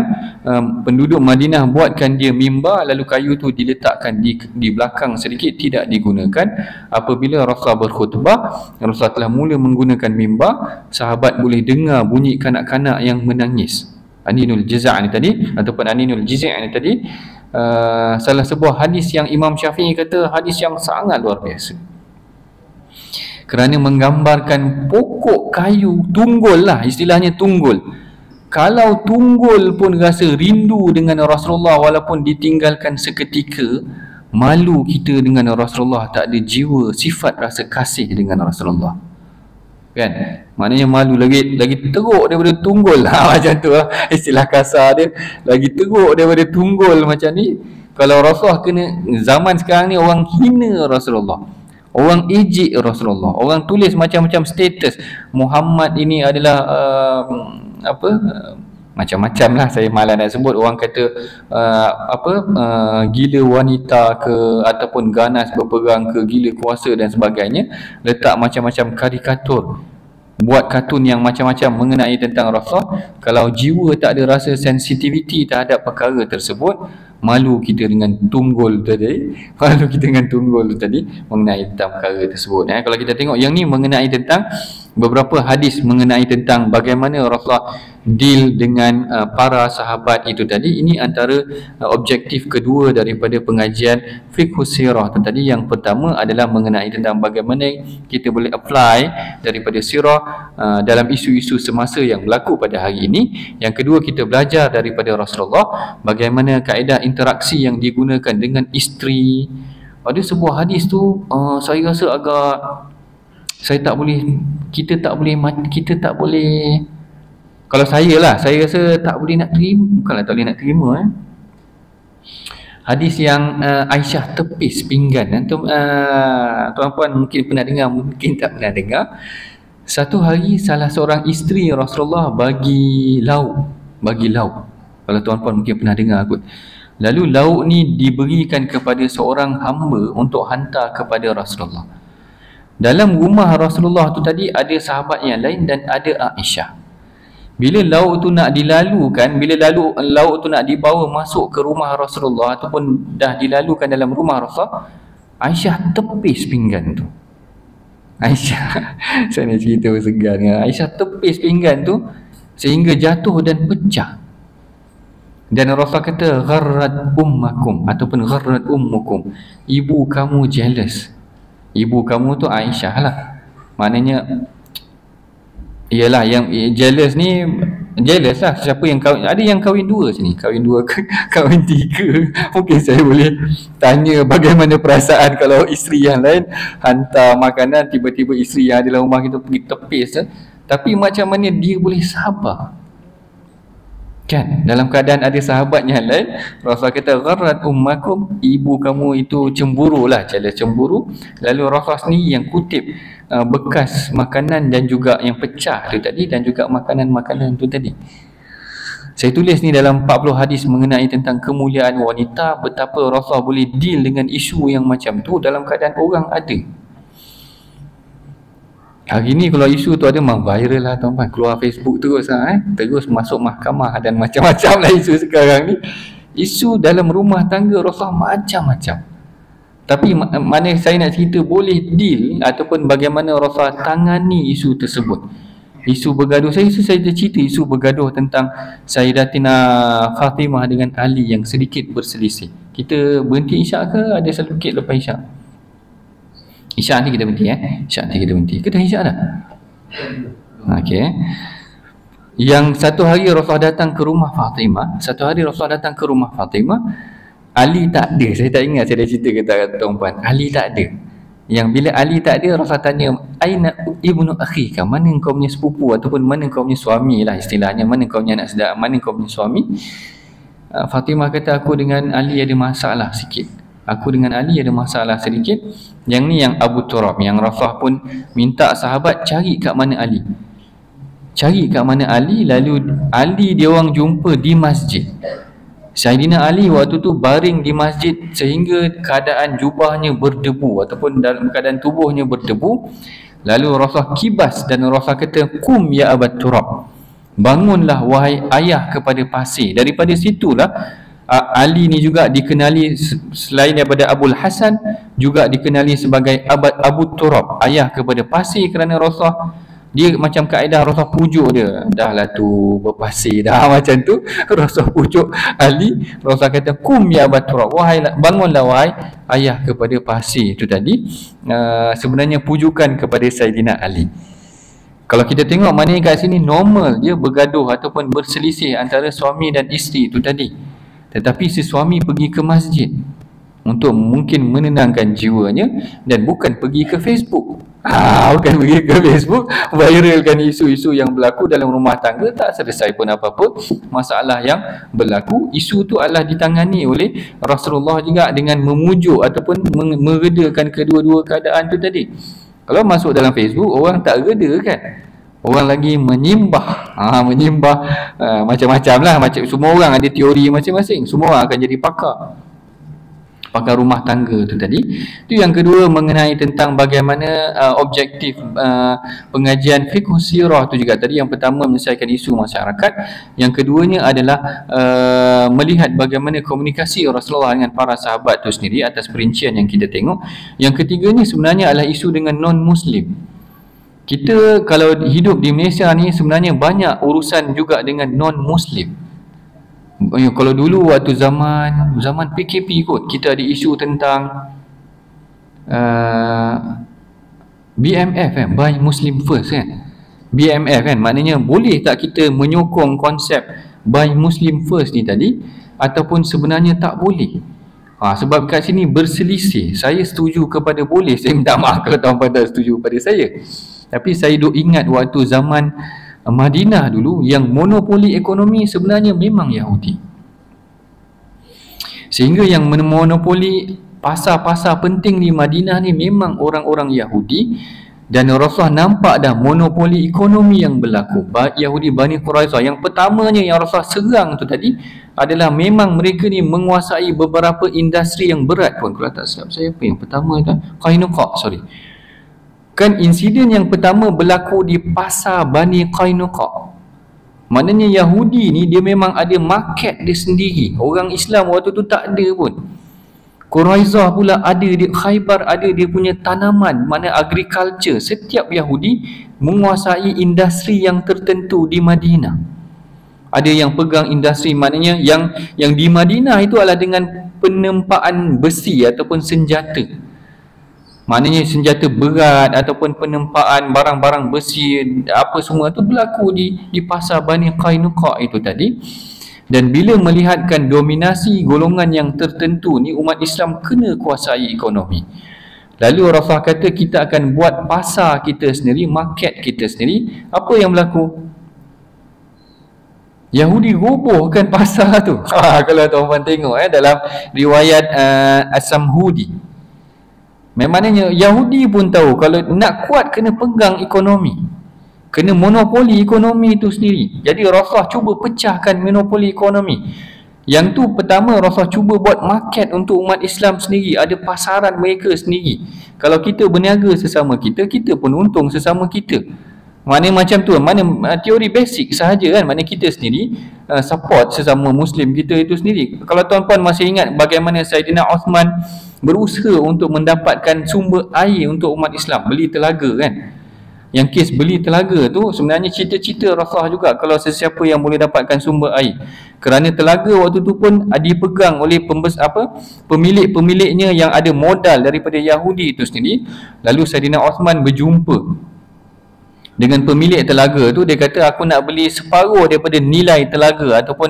penduduk Madinah buatkan dia mimbar, lalu kayu tu diletakkan di belakang sedikit, tidak digunakan. Apabila Rasulullah berkhutbah, Rasulullah telah mula menggunakan mimbar, sahabat boleh dengar bunyi kanak-kanak yang menangis. Aninul jaza' ni tadi ataupun aninul jiza' ni tadi salah sebuah hadis yang Imam Syafi'i kata hadis yang sangat luar biasa, kerana menggambarkan pokok kayu tunggul lah, istilahnya tunggul. Kalau tunggul pun rasa rindu dengan Rasulullah walaupun ditinggalkan seketika, malu kita dengan Rasulullah, tak ada jiwa sifat rasa kasih dengan Rasulullah. Kan? Maknanya malu lagi teruk daripada tunggul lah, macam tu lah istilah kasar dia, lagi teruk daripada tunggul macam ni. Kalau Rasulullah kena, zaman sekarang ni orang hina Rasulullah, orang ejek Rasulullah, orang tulis macam-macam status, Muhammad ini adalah macam-macam lah, saya malas nak sebut. Orang kata gila wanita ke, ataupun ganas berperang ke, gila kuasa dan sebagainya. Letak macam-macam karikatur, buat kartun yang macam-macam mengenai tentang Rasulullah. Kalau jiwa tak ada rasa sensitivity terhadap perkara tersebut, malu kita dengan tunggul tadi, malu kita dengan tunggul tadi mengenai tentang perkara tersebut. Kalau kita tengok yang ni mengenai tentang beberapa hadis mengenai tentang bagaimana Rasulullah deal dengan para sahabat itu tadi. Ini antara objektif kedua daripada pengajian fiqh sirah tu tadi. Yang pertama adalah mengenai tentang bagaimana kita boleh apply daripada sirah dalam isu-isu semasa yang berlaku pada hari ini. Yang kedua, kita belajar daripada Rasulullah bagaimana kaedah interaksi yang digunakan dengan isteri. Ada sebuah hadis tu saya rasa agak, kita tak boleh, kalau saya lah, saya rasa tak boleh nak terima, bukanlah tak boleh nak terima hadis yang Aisyah tepis pinggan. Tuan-puan mungkin pernah dengar, mungkin tak pernah dengar. Satu hari salah seorang isteri Rasulullah bagi lauk. Kalau tuan-puan mungkin pernah dengar kot. Lalu lauk ni diberikan kepada seorang hamba untuk hantar kepada Rasulullah. Dalam rumah Rasulullah tu tadi ada sahabat yang lain dan ada Aisyah. Bila lauk tu nak dilalukan, lauk tu nak dibawa masuk ke rumah Rasulullah ataupun dah dilalukan dalam rumah Rasulullah, Aisyah tepis pinggan tu. Saya nak cerita segan. Aisyah tepis pinggan tu sehingga jatuh dan pecah. Dan Rasulullah kata gharrat ummakum ataupun gharrat ummukum, ibu kamu jealous. Ibu kamu tu Aisyah lah. Maknanya ialah yang jealous ni, jealous lah siapa yang kahwin. Ada yang kahwin 2 sini, kahwin 2 ke kahwin 3. Mungkin saya boleh tanya bagaimana perasaan kalau isteri yang lain hantar makanan, tiba-tiba isteri yang ada dalam rumah kita pergi tepis. Tapi macam mana dia boleh sabar? Kan, dalam keadaan ada sahabatnya lain, Rasulullah kata gharrat ummakum, ibu kamu itu cemburu lah, jealous, cemburu. Lalu Rasulullah sendiri yang kutip bekas makanan dan juga yang pecah tu tadi, dan juga makanan-makanan tu tadi. Saya tulis ni dalam 40 hadis mengenai tentang kemuliaan wanita, betapa Rasulullah boleh deal dengan isu yang macam tu dalam keadaan orang ada. Hari ni kalau isu tu ada, memang viral lah tuan-tuan, keluar Facebook terus terus masuk mahkamah dan macam-macam lah isu sekarang ni. Isu dalam rumah tangga Rasulullah macam-macam. Tapi mana saya nak cerita boleh deal ataupun bagaimana Rasulullah tangani isu tersebut. Isu bergaduh, saya dah cerita isu bergaduh tentang Sayyidatina Fatimah dengan Ali yang sedikit berselisih. Kita berhenti isyak ke ada sedikit lepas isyak? Isyak nanti kita berhenti Isyak nanti kita berhenti. Kita isyak dah? Okey. Yang satu hari Rasulullah datang ke rumah Fatimah. Ali tak ada. Saya tak ingat saya dah cerita ke tak tuan-puan. Ali tak ada. Yang bila Ali tak ada, Rasulullah tanya, aina ibnu akhika, mana kau punya sepupu ataupun mana kau punya suami lah istilahnya, mana kau punya anak saudara, mana kau punya suami. Fatimah kata, aku dengan Ali ada masalah sikit. Yang ni yang Abu Turab, yang Rasulullah pun minta sahabat cari kat mana Ali. Lalu Ali dia orang jumpa di masjid. Sayyidina Ali waktu tu baring di masjid sehingga keadaan jubahnya berdebu ataupun dalam keadaan tubuhnya berdebu. Lalu Rasulullah kibas dan Rasulullah kata, kum ya Abu Turab, bangunlah wahai ayah kepada pasir. Daripada situlah Ali ni juga dikenali, selain daripada Abul Hasan, juga dikenali sebagai Abu Turab, ayah kepada pasir, kerana Rasulullah dia macam kaedah Rasulullah pujuk dia, dah lah tu berpasir dah macam tu. Rasulullah pujuk Ali. Rasulullah kata, kum ya Abu Turab, bangunlah wahai ayah kepada pasir. Itu tadi sebenarnya pujukan kepada Sayyidina Ali. Kalau kita tengok mana kat sini normal dia bergaduh ataupun berselisih antara suami dan isteri itu tadi. Tetapi si suami pergi ke masjid untuk mungkin menenangkan jiwanya dan bukan pergi ke Facebook. Bukan pergi ke Facebook viralkan isu-isu yang berlaku dalam rumah tangga, tak selesai pun apa-apa masalah yang berlaku. Isu tu adalah ditangani oleh Rasulullah juga dengan memujuk ataupun meredakan kedua-dua keadaan tu tadi. Kalau masuk dalam Facebook, orang tak reda kan, orang lagi menyimbah macam-macam lah. Semua orang ada teori masing-masing, semua orang akan jadi pakar. pakai rumah tangga tu tadi. Itu yang kedua mengenai tentang bagaimana objektif pengajian fiqh sirah tu juga tadi. Yang pertama menyelesaikan isu masyarakat, yang keduanya adalah melihat bagaimana komunikasi Rasulullah dengan para sahabat tu sendiri atas perincian yang kita tengok. Yang ketiganya sebenarnya adalah isu dengan non-Muslim. Kita kalau hidup di Malaysia ni sebenarnya banyak urusan juga dengan non-Muslim. Kalau dulu waktu zaman PKP kot, kita ada isu tentang BMF kan, Buy Muslim First kan. BMF kan, maknanya boleh tak kita menyokong konsep Buy Muslim First ni tadi, ataupun sebenarnya tak boleh. Sebab kat sini berselisih. Saya setuju kepada boleh. Saya minta maaf kalau tuan-tuan tak setuju pada saya. Tapi saya duk ingat waktu zaman Madinah dulu, yang monopoli ekonomi sebenarnya memang Yahudi. Sehingga yang memonopoli pasar-pasar penting di Madinah ni memang orang-orang Yahudi. Dan Rasulullah nampak dah monopoli ekonomi yang berlaku. Yahudi Bani Quraizah, yang pertamanya yang Rasulullah serang tu tadi adalah memang mereka ni menguasai beberapa industri yang berat pun. Kalau tak silap saya, apa yang pertama tu? Qainuqa, sorry. Kan insiden yang pertama berlaku di pasar Bani Qainuqa. Maknanya Yahudi ni dia memang ada market dia sendiri. Orang Islam waktu tu tak ada pun. Quraizah pula ada, di Khaybar ada dia punya tanaman, mana agriculture. Setiap Yahudi menguasai industri yang tertentu di Madinah. Ada yang pegang industri, maknanya yang di Madinah itu adalah dengan penempaan besi ataupun senjata. Maknanya senjata berat ataupun penempaan barang-barang besi, apa semua tu berlaku di pasar Bani Qainuqa itu tadi. Dan bila melihatkan dominasi golongan yang tertentu ni, umat Islam kena kuasai ekonomi. Lalu Rasulullah kata kita akan buat pasar kita sendiri, market kita sendiri. Apa yang berlaku? Yahudi robohkan pasar tu. Kalau tuan-tuan tengok dalam riwayat As-Samhudi, memangnya Yahudi pun tahu kalau nak kuat kena pegang ekonomi, kena monopoli ekonomi itu sendiri. Jadi Rasulullah cuba pecahkan monopoli ekonomi. Yang tu pertama, Rasulullah cuba buat market untuk umat Islam sendiri, ada pasaran mereka sendiri. Kalau kita berniaga sesama kita, kita pun untung sesama kita. Mana macam tu, mana teori basic sahaja kan, mana kita sendiri support sesama Muslim kita itu sendiri. Kalau tuan-puan masih ingat bagaimana Saidina Uthman berusaha untuk mendapatkan sumber air untuk umat Islam, beli telaga kan. Yang kes beli telaga tu sebenarnya cita-cita Rasulullah juga, kalau sesiapa yang boleh dapatkan sumber air. Kerana telaga waktu tu pun dipegang oleh pemilik-pemiliknya yang ada modal daripada Yahudi itu sendiri. Lalu Saidina Uthman berjumpa dengan pemilik telaga tu, dia kata aku nak beli separuh daripada nilai telaga, ataupun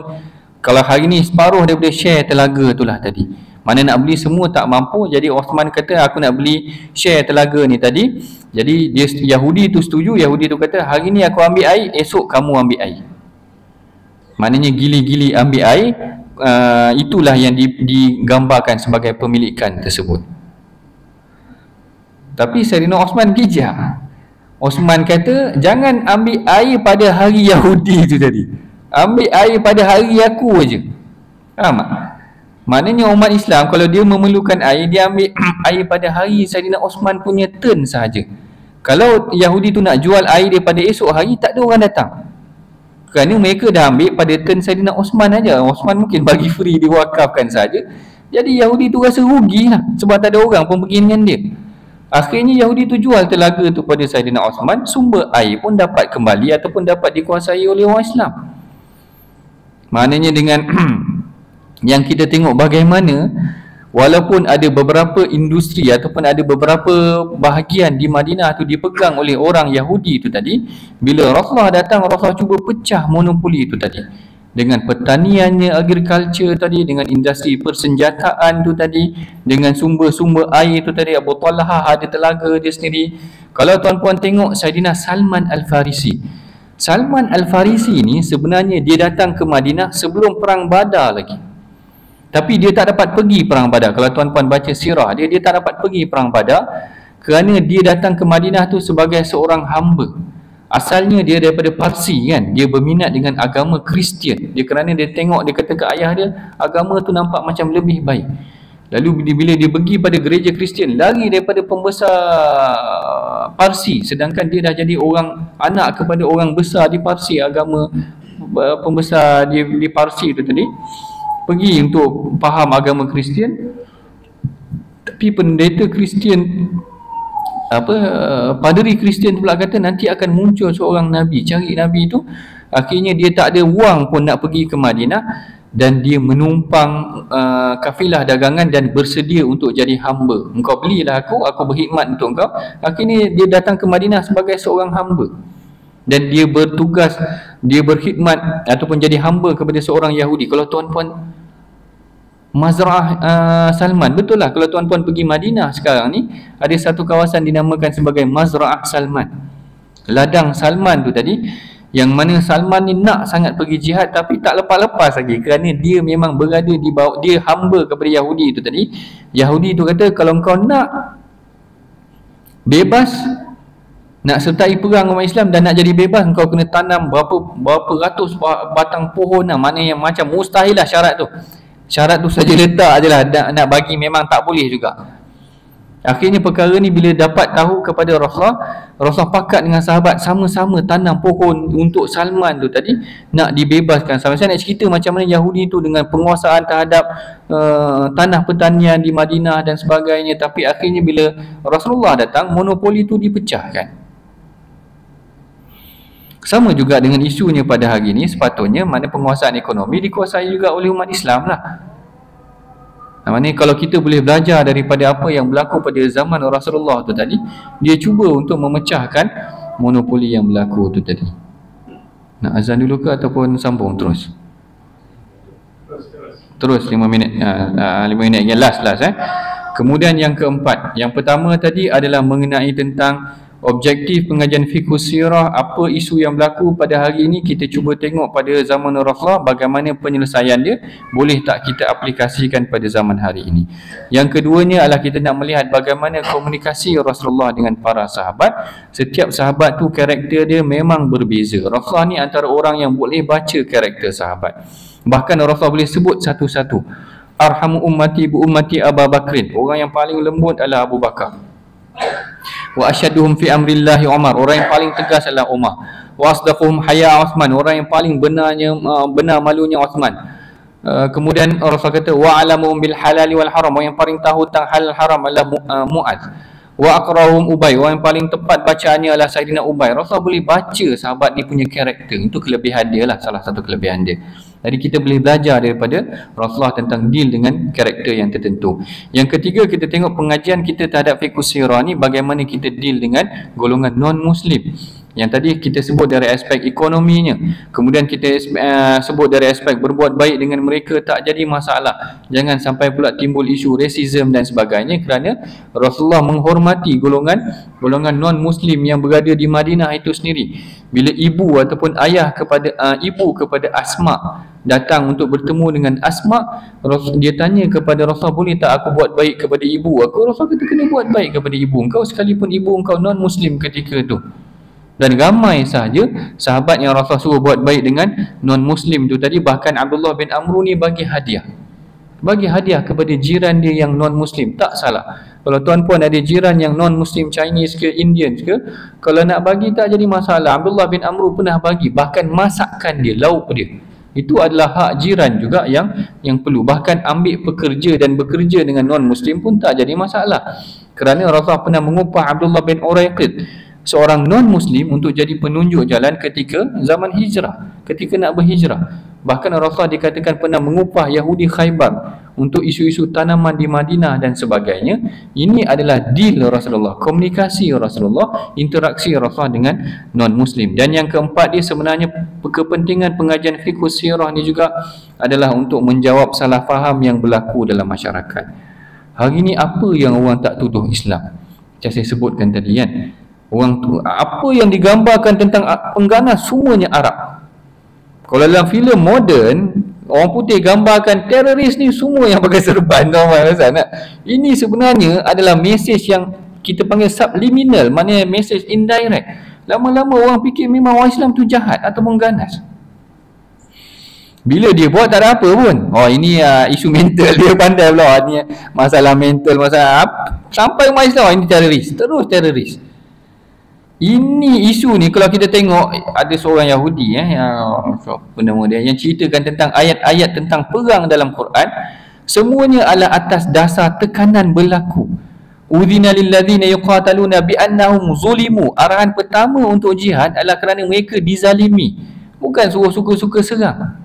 kalau hari ni separuh daripada share telaga tu lah tadi. Mana nak beli semua tak mampu. Jadi Uthman kata aku nak beli share telaga ni tadi. Jadi Yahudi tu setuju. Yahudi tu kata hari ni aku ambil air, esok kamu ambil air. Maknanya gili-gili ambil air. Itulah yang digambarkan sebagai pemilikan tersebut. Tapi Saidina Uthman bijak. Uthman kata jangan ambil air pada hari Yahudi tu tadi, ambil air pada hari aku aja. Faham tak? Maknanya umat Islam kalau dia memerlukan air, dia ambil air pada hari Saidina Uthman punya turn sahaja. Kalau Yahudi tu nak jual air daripada esok hari, tak ada orang datang. Kerana mereka dah ambil pada turn Saidina Uthman aja. Uthman mungkin bagi free, diwakafkan saja. Jadi Yahudi tu rasa rugi lah, sebab tak ada orang pun pergi dengan dia. Akhirnya Yahudi tu jual telaga tu pada Saidina Uthman, sumber air pun dapat kembali ataupun dapat dikuasai oleh orang Islam. Maknanya dengan yang kita tengok bagaimana walaupun ada beberapa industri ataupun ada beberapa bahagian di Madinah tu dipegang oleh orang Yahudi tu tadi, bila Rasulullah datang, Rasulullah cuba pecah monopoli tu tadi. Dengan pertaniannya, agriculture tadi, dengan industri persenjataan tu tadi, dengan sumber-sumber air tu tadi. Abu Talha ada telaga dia sendiri. Kalau tuan-puan tengok Saidina Salman Al-Farisi, Salman Al-Farisi ni sebenarnya dia datang ke Madinah sebelum perang Badar lagi. Tapi dia tak dapat pergi perang Badar. Kalau tuan-puan baca sirah dia tak dapat pergi perang Badar kerana dia datang ke Madinah tu sebagai seorang hamba. Asalnya dia daripada Parsi kan, dia berminat dengan agama Kristian. Dia kerana dia tengok, dia kata ke ayah dia, agama tu nampak macam lebih baik. Lalu bila dia pergi pada gereja Kristian, lari daripada pembesar Parsi, sedangkan dia dah jadi orang anak kepada orang besar di Parsi, agama pembesar di Parsi itu tadi, pergi untuk faham agama Kristian. Tapi pendeta Kristian, paderi Kristian pula kata nanti akan muncul seorang Nabi, cari Nabi itu. Akhirnya dia tak ada wang pun nak pergi ke Madinah, dan dia menumpang kafilah dagangan dan bersedia untuk jadi hamba. Engkau belilah aku berkhidmat untuk engkau. Akhirnya dia datang ke Madinah sebagai seorang hamba, dan dia bertugas, dia berkhidmat ataupun jadi hamba kepada seorang Yahudi. Kalau tuan-puan Mazra'ah Salman, betul lah, kalau tuan-puan pergi Madinah sekarang ni, ada satu kawasan dinamakan sebagai Mazra'ah Salman, ladang Salman tu tadi, yang mana Salman ni nak sangat pergi jihad tapi tak lepas-lepas lagi, kerana dia memang berada di bawah, dia hamba kepada Yahudi itu tadi. Yahudi tu kata kalau kau nak bebas, nak sertai perang umat Islam dan nak jadi bebas, kau kena tanam berapa ratus batang pohon lah. Mana yang macam mustahil lah syarat tu. Syarat tu saja letak je lah, nak bagi memang tak boleh juga. Akhirnya perkara ni bila dapat tahu kepada Rasulullah pakat dengan sahabat sama-sama tanam pohon untuk Salman tu tadi, nak dibebaskan. Saya nak cerita macam mana Yahudi tu dengan penguasaan terhadap tanah pertanian di Madinah dan sebagainya. Tapi akhirnya bila Rasulullah datang, monopoli tu dipecahkan. Sama juga dengan isunya pada hari ini, sepatutnya mana penguasaan ekonomi dikuasai juga oleh umat Islam lah. Maksudnya kalau kita boleh belajar daripada apa yang berlaku pada zaman Rasulullah tu tadi, dia cuba untuk memecahkan monopoli yang berlaku tu tadi. Nak azan dulu ke ataupun sambung terus? Terus 5 minit. 5 minit yang last. Kemudian yang keempat, yang pertama tadi adalah mengenai tentang objektif pengajian fiqh sirah, apa isu yang berlaku pada hari ini. Kita cuba tengok pada zaman Rasulullah bagaimana penyelesaian dia, boleh tak kita aplikasikan pada zaman hari ini. Yang keduanya adalah kita nak melihat bagaimana komunikasi Rasulullah dengan para sahabat. Setiap sahabat tu karakter dia memang berbeza. Rasulullah ni antara orang yang boleh baca karakter sahabat. Bahkan Rasulullah boleh sebut satu-satu. Arhamu ummati bu ummati Abu Bakrin, orang yang paling lembut adalah Abu Bakar. Wa asyaduhum fi amrillahi Umar, orang yang paling tegas adalah Umar. Wa asdaquhum haya Uthman, orang yang paling benar malunya Uthman. Kemudian Rasul kata wa alamuhum bil halali wal haram, orang yang paling tahu tentang halal haram adalah Mu'adz. Wa aqrahum Ubay, orang yang paling tepat bacaannya adalah Sayyidina Ubay. Rasul boleh baca sahabat ni punya karakter. Itu kelebihan dia lah, salah satu kelebihan dia. Jadi kita boleh belajar daripada Rasulullah tentang deal dengan karakter yang tertentu. Yang ketiga, kita tengok pengajian kita terhadap fiqh sirah ni, bagaimana kita deal dengan golongan non-Muslim. Yang tadi kita sebut dari aspek ekonominya, kemudian kita sebut dari aspek berbuat baik dengan mereka tak jadi masalah. Jangan sampai pula timbul isu rasisme dan sebagainya, kerana Rasulullah menghormati golongan non-Muslim yang berada di Madinah itu sendiri. Bila ibu ataupun ayah kepada ibu kepada Asma datang untuk bertemu dengan Asma, dia tanya kepada Rasulullah, boleh tak aku buat baik kepada ibu aku? Rasulullah kata kena buat baik kepada ibu engkau sekalipun ibu engkau non-Muslim ketika itu. Dan ramai sahaja sahabat yang Rasulullah suruh buat baik dengan non-Muslim itu tadi. Bahkan Abdullah bin Amr ni bagi hadiah kepada jiran dia yang non-Muslim. Tak salah. Kalau tuan-puan ada jiran yang non-Muslim, Chinese ke Indian ke, kalau nak bagi tak jadi masalah. Abdullah bin Amr pernah bagi, bahkan masakan dia, lauk dia, itu adalah hak jiran juga yang perlu. Bahkan ambil pekerja dan bekerja dengan non-Muslim pun tak jadi masalah. Kerana Rasulullah pernah mengupah Abdullah bin Uraiqid, seorang non-Muslim, untuk jadi penunjuk jalan ketika zaman hijrah, ketika nak berhijrah. Bahkan Rasulullah dikatakan pernah mengupah Yahudi Khaybar untuk isu-isu tanaman di Madinah dan sebagainya. Ini adalah deal Rasulullah, komunikasi Rasulullah, interaksi Rasulullah dengan non-Muslim. Dan yang keempat dia, sebenarnya kepentingan pengajian fiqh sirah ni juga adalah untuk menjawab salah faham yang berlaku dalam masyarakat. Hari ni apa yang orang tak tuduh Islam? Macam saya sebutkan tadi kan, orang tu apa yang digambarkan tentang pengganas semuanya Arab. Kalau dalam filem moden, orang putih gambarkan teroris ni semua yang pakai serban, ini sebenarnya adalah mesej yang kita panggil subliminal, maknanya mesej indirect. Lama-lama orang fikir memang orang Islam tu jahat atau mengganas. Bila dia buat tak ada apa pun. Oh ini isu mental dia pandai pula ni, masalah mental, masalah sampai umat Islam ini teroris, terus teroris. Ini isu ni kalau kita tengok ada seorang Yahudi yang nama dia yang ceritakan tentang ayat-ayat tentang perang dalam Quran, semuanya adalah atas dasar tekanan berlaku. Udhina lilladzina yuqataluna bi annahum zulimu. Arahan pertama untuk jihad adalah kerana mereka dizalimi, bukan suruh suka-suka serang.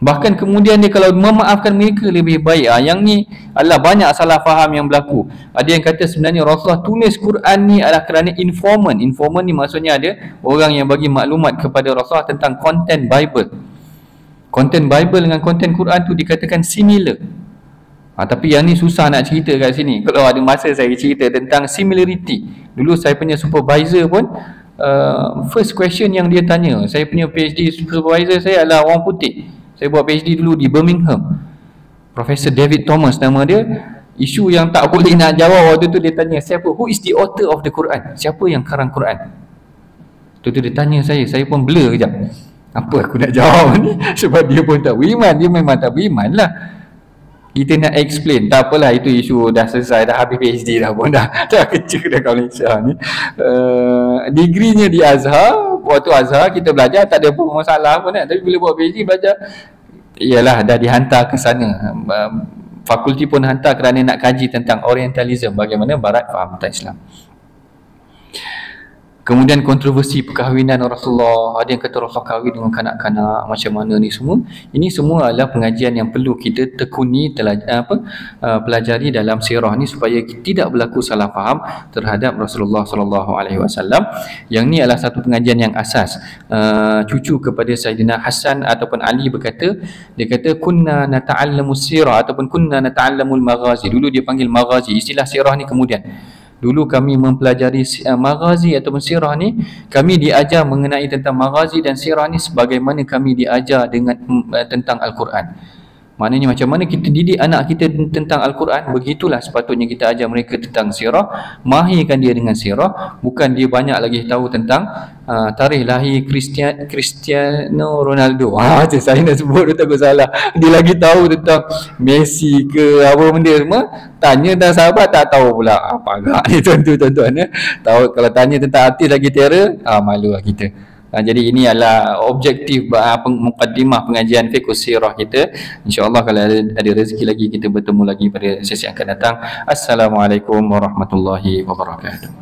Bahkan kemudian dia kalau memaafkan mereka lebih baik. Yang ni adalah banyak salah faham yang berlaku. Ada yang kata sebenarnya Rasulullah tulis Quran ni adalah kerana informant. Informant ni maksudnya ada orang yang bagi maklumat kepada Rasulullah tentang konten Bible. Konten Bible dengan konten Quran tu dikatakan similar. Tapi yang ni susah nak cerita kat sini. Kalau ada masa saya cerita tentang similarity. Dulu saya punya supervisor pun first question yang dia tanya, saya punya PhD supervisor saya adalah orang putih. Saya buat PhD dulu di Birmingham. Profesor David Thomas nama dia. Isu yang tak boleh nak jawab waktu tu, dia tanya siapa, who is the author of the Quran? Siapa yang karang Quran? Tu dia tanya saya pun blur kejap. Apa aku nak jawab ni? Sebab dia pun tak beriman, dia memang tak beriman lah. Kita nak explain, tak apalah, itu isu dah selesai, dah habis PhD dah pun, dah kerja dah kat Malaysia ni. Degreenya di Azhar. Waktu Azhar kita belajar tak ada apa masalah pun kan. Tapi bila buat PhD belajar, ialah dah dihantar ke sana. Fakulti pun hantar kerana nak kaji tentang Orientalism, bagaimana Barat faham tentang Islam. Kemudian kontroversi perkahwinan Rasulullah. Ada yang kata Rasulullah kahwin dengan kanak-kanak, macam mana ni semua. Ini semua adalah pengajian yang perlu kita tekuni, pelajari dalam sirah ni supaya tidak berlaku salah faham terhadap Rasulullah SAW. Yang ni adalah satu pengajian yang asas. Cucu kepada Sayyidina Hasan ataupun Ali berkata, dia kata kunna nata'allamu sirah ataupun kunna nata'allamul maghazi. Dulu dia panggil maghazi, istilah sirah ni kemudian. Dulu kami mempelajari maghazi ataupun sirah ni, kami diajar mengenai tentang maghazi dan sirah ni sebagaimana kami diajar dengan tentang Al-Quran. Maknanya macam mana kita didik anak kita tentang Al-Quran, begitulah sepatutnya kita ajar mereka tentang sirah. Mahirkan dia dengan sirah, bukan dia banyak lagi tahu tentang tarikh lahir Cristiano Ronaldo. Macam saya nak sebut, takut salah. Dia lagi tahu tentang Messi ke apa benda semua. Tanya tentang sahabat tak tahu pula. Apa agak ni tuan-tuan ya. Tahu kalau tanya tentang artis lagi terror, malulah kita. Jadi ini adalah objektif mukaddimah pengajian fiqh sirah kita. InsyaAllah kalau ada rezeki lagi kita bertemu lagi pada sesi yang akan datang. Assalamualaikum warahmatullahi wabarakatuh.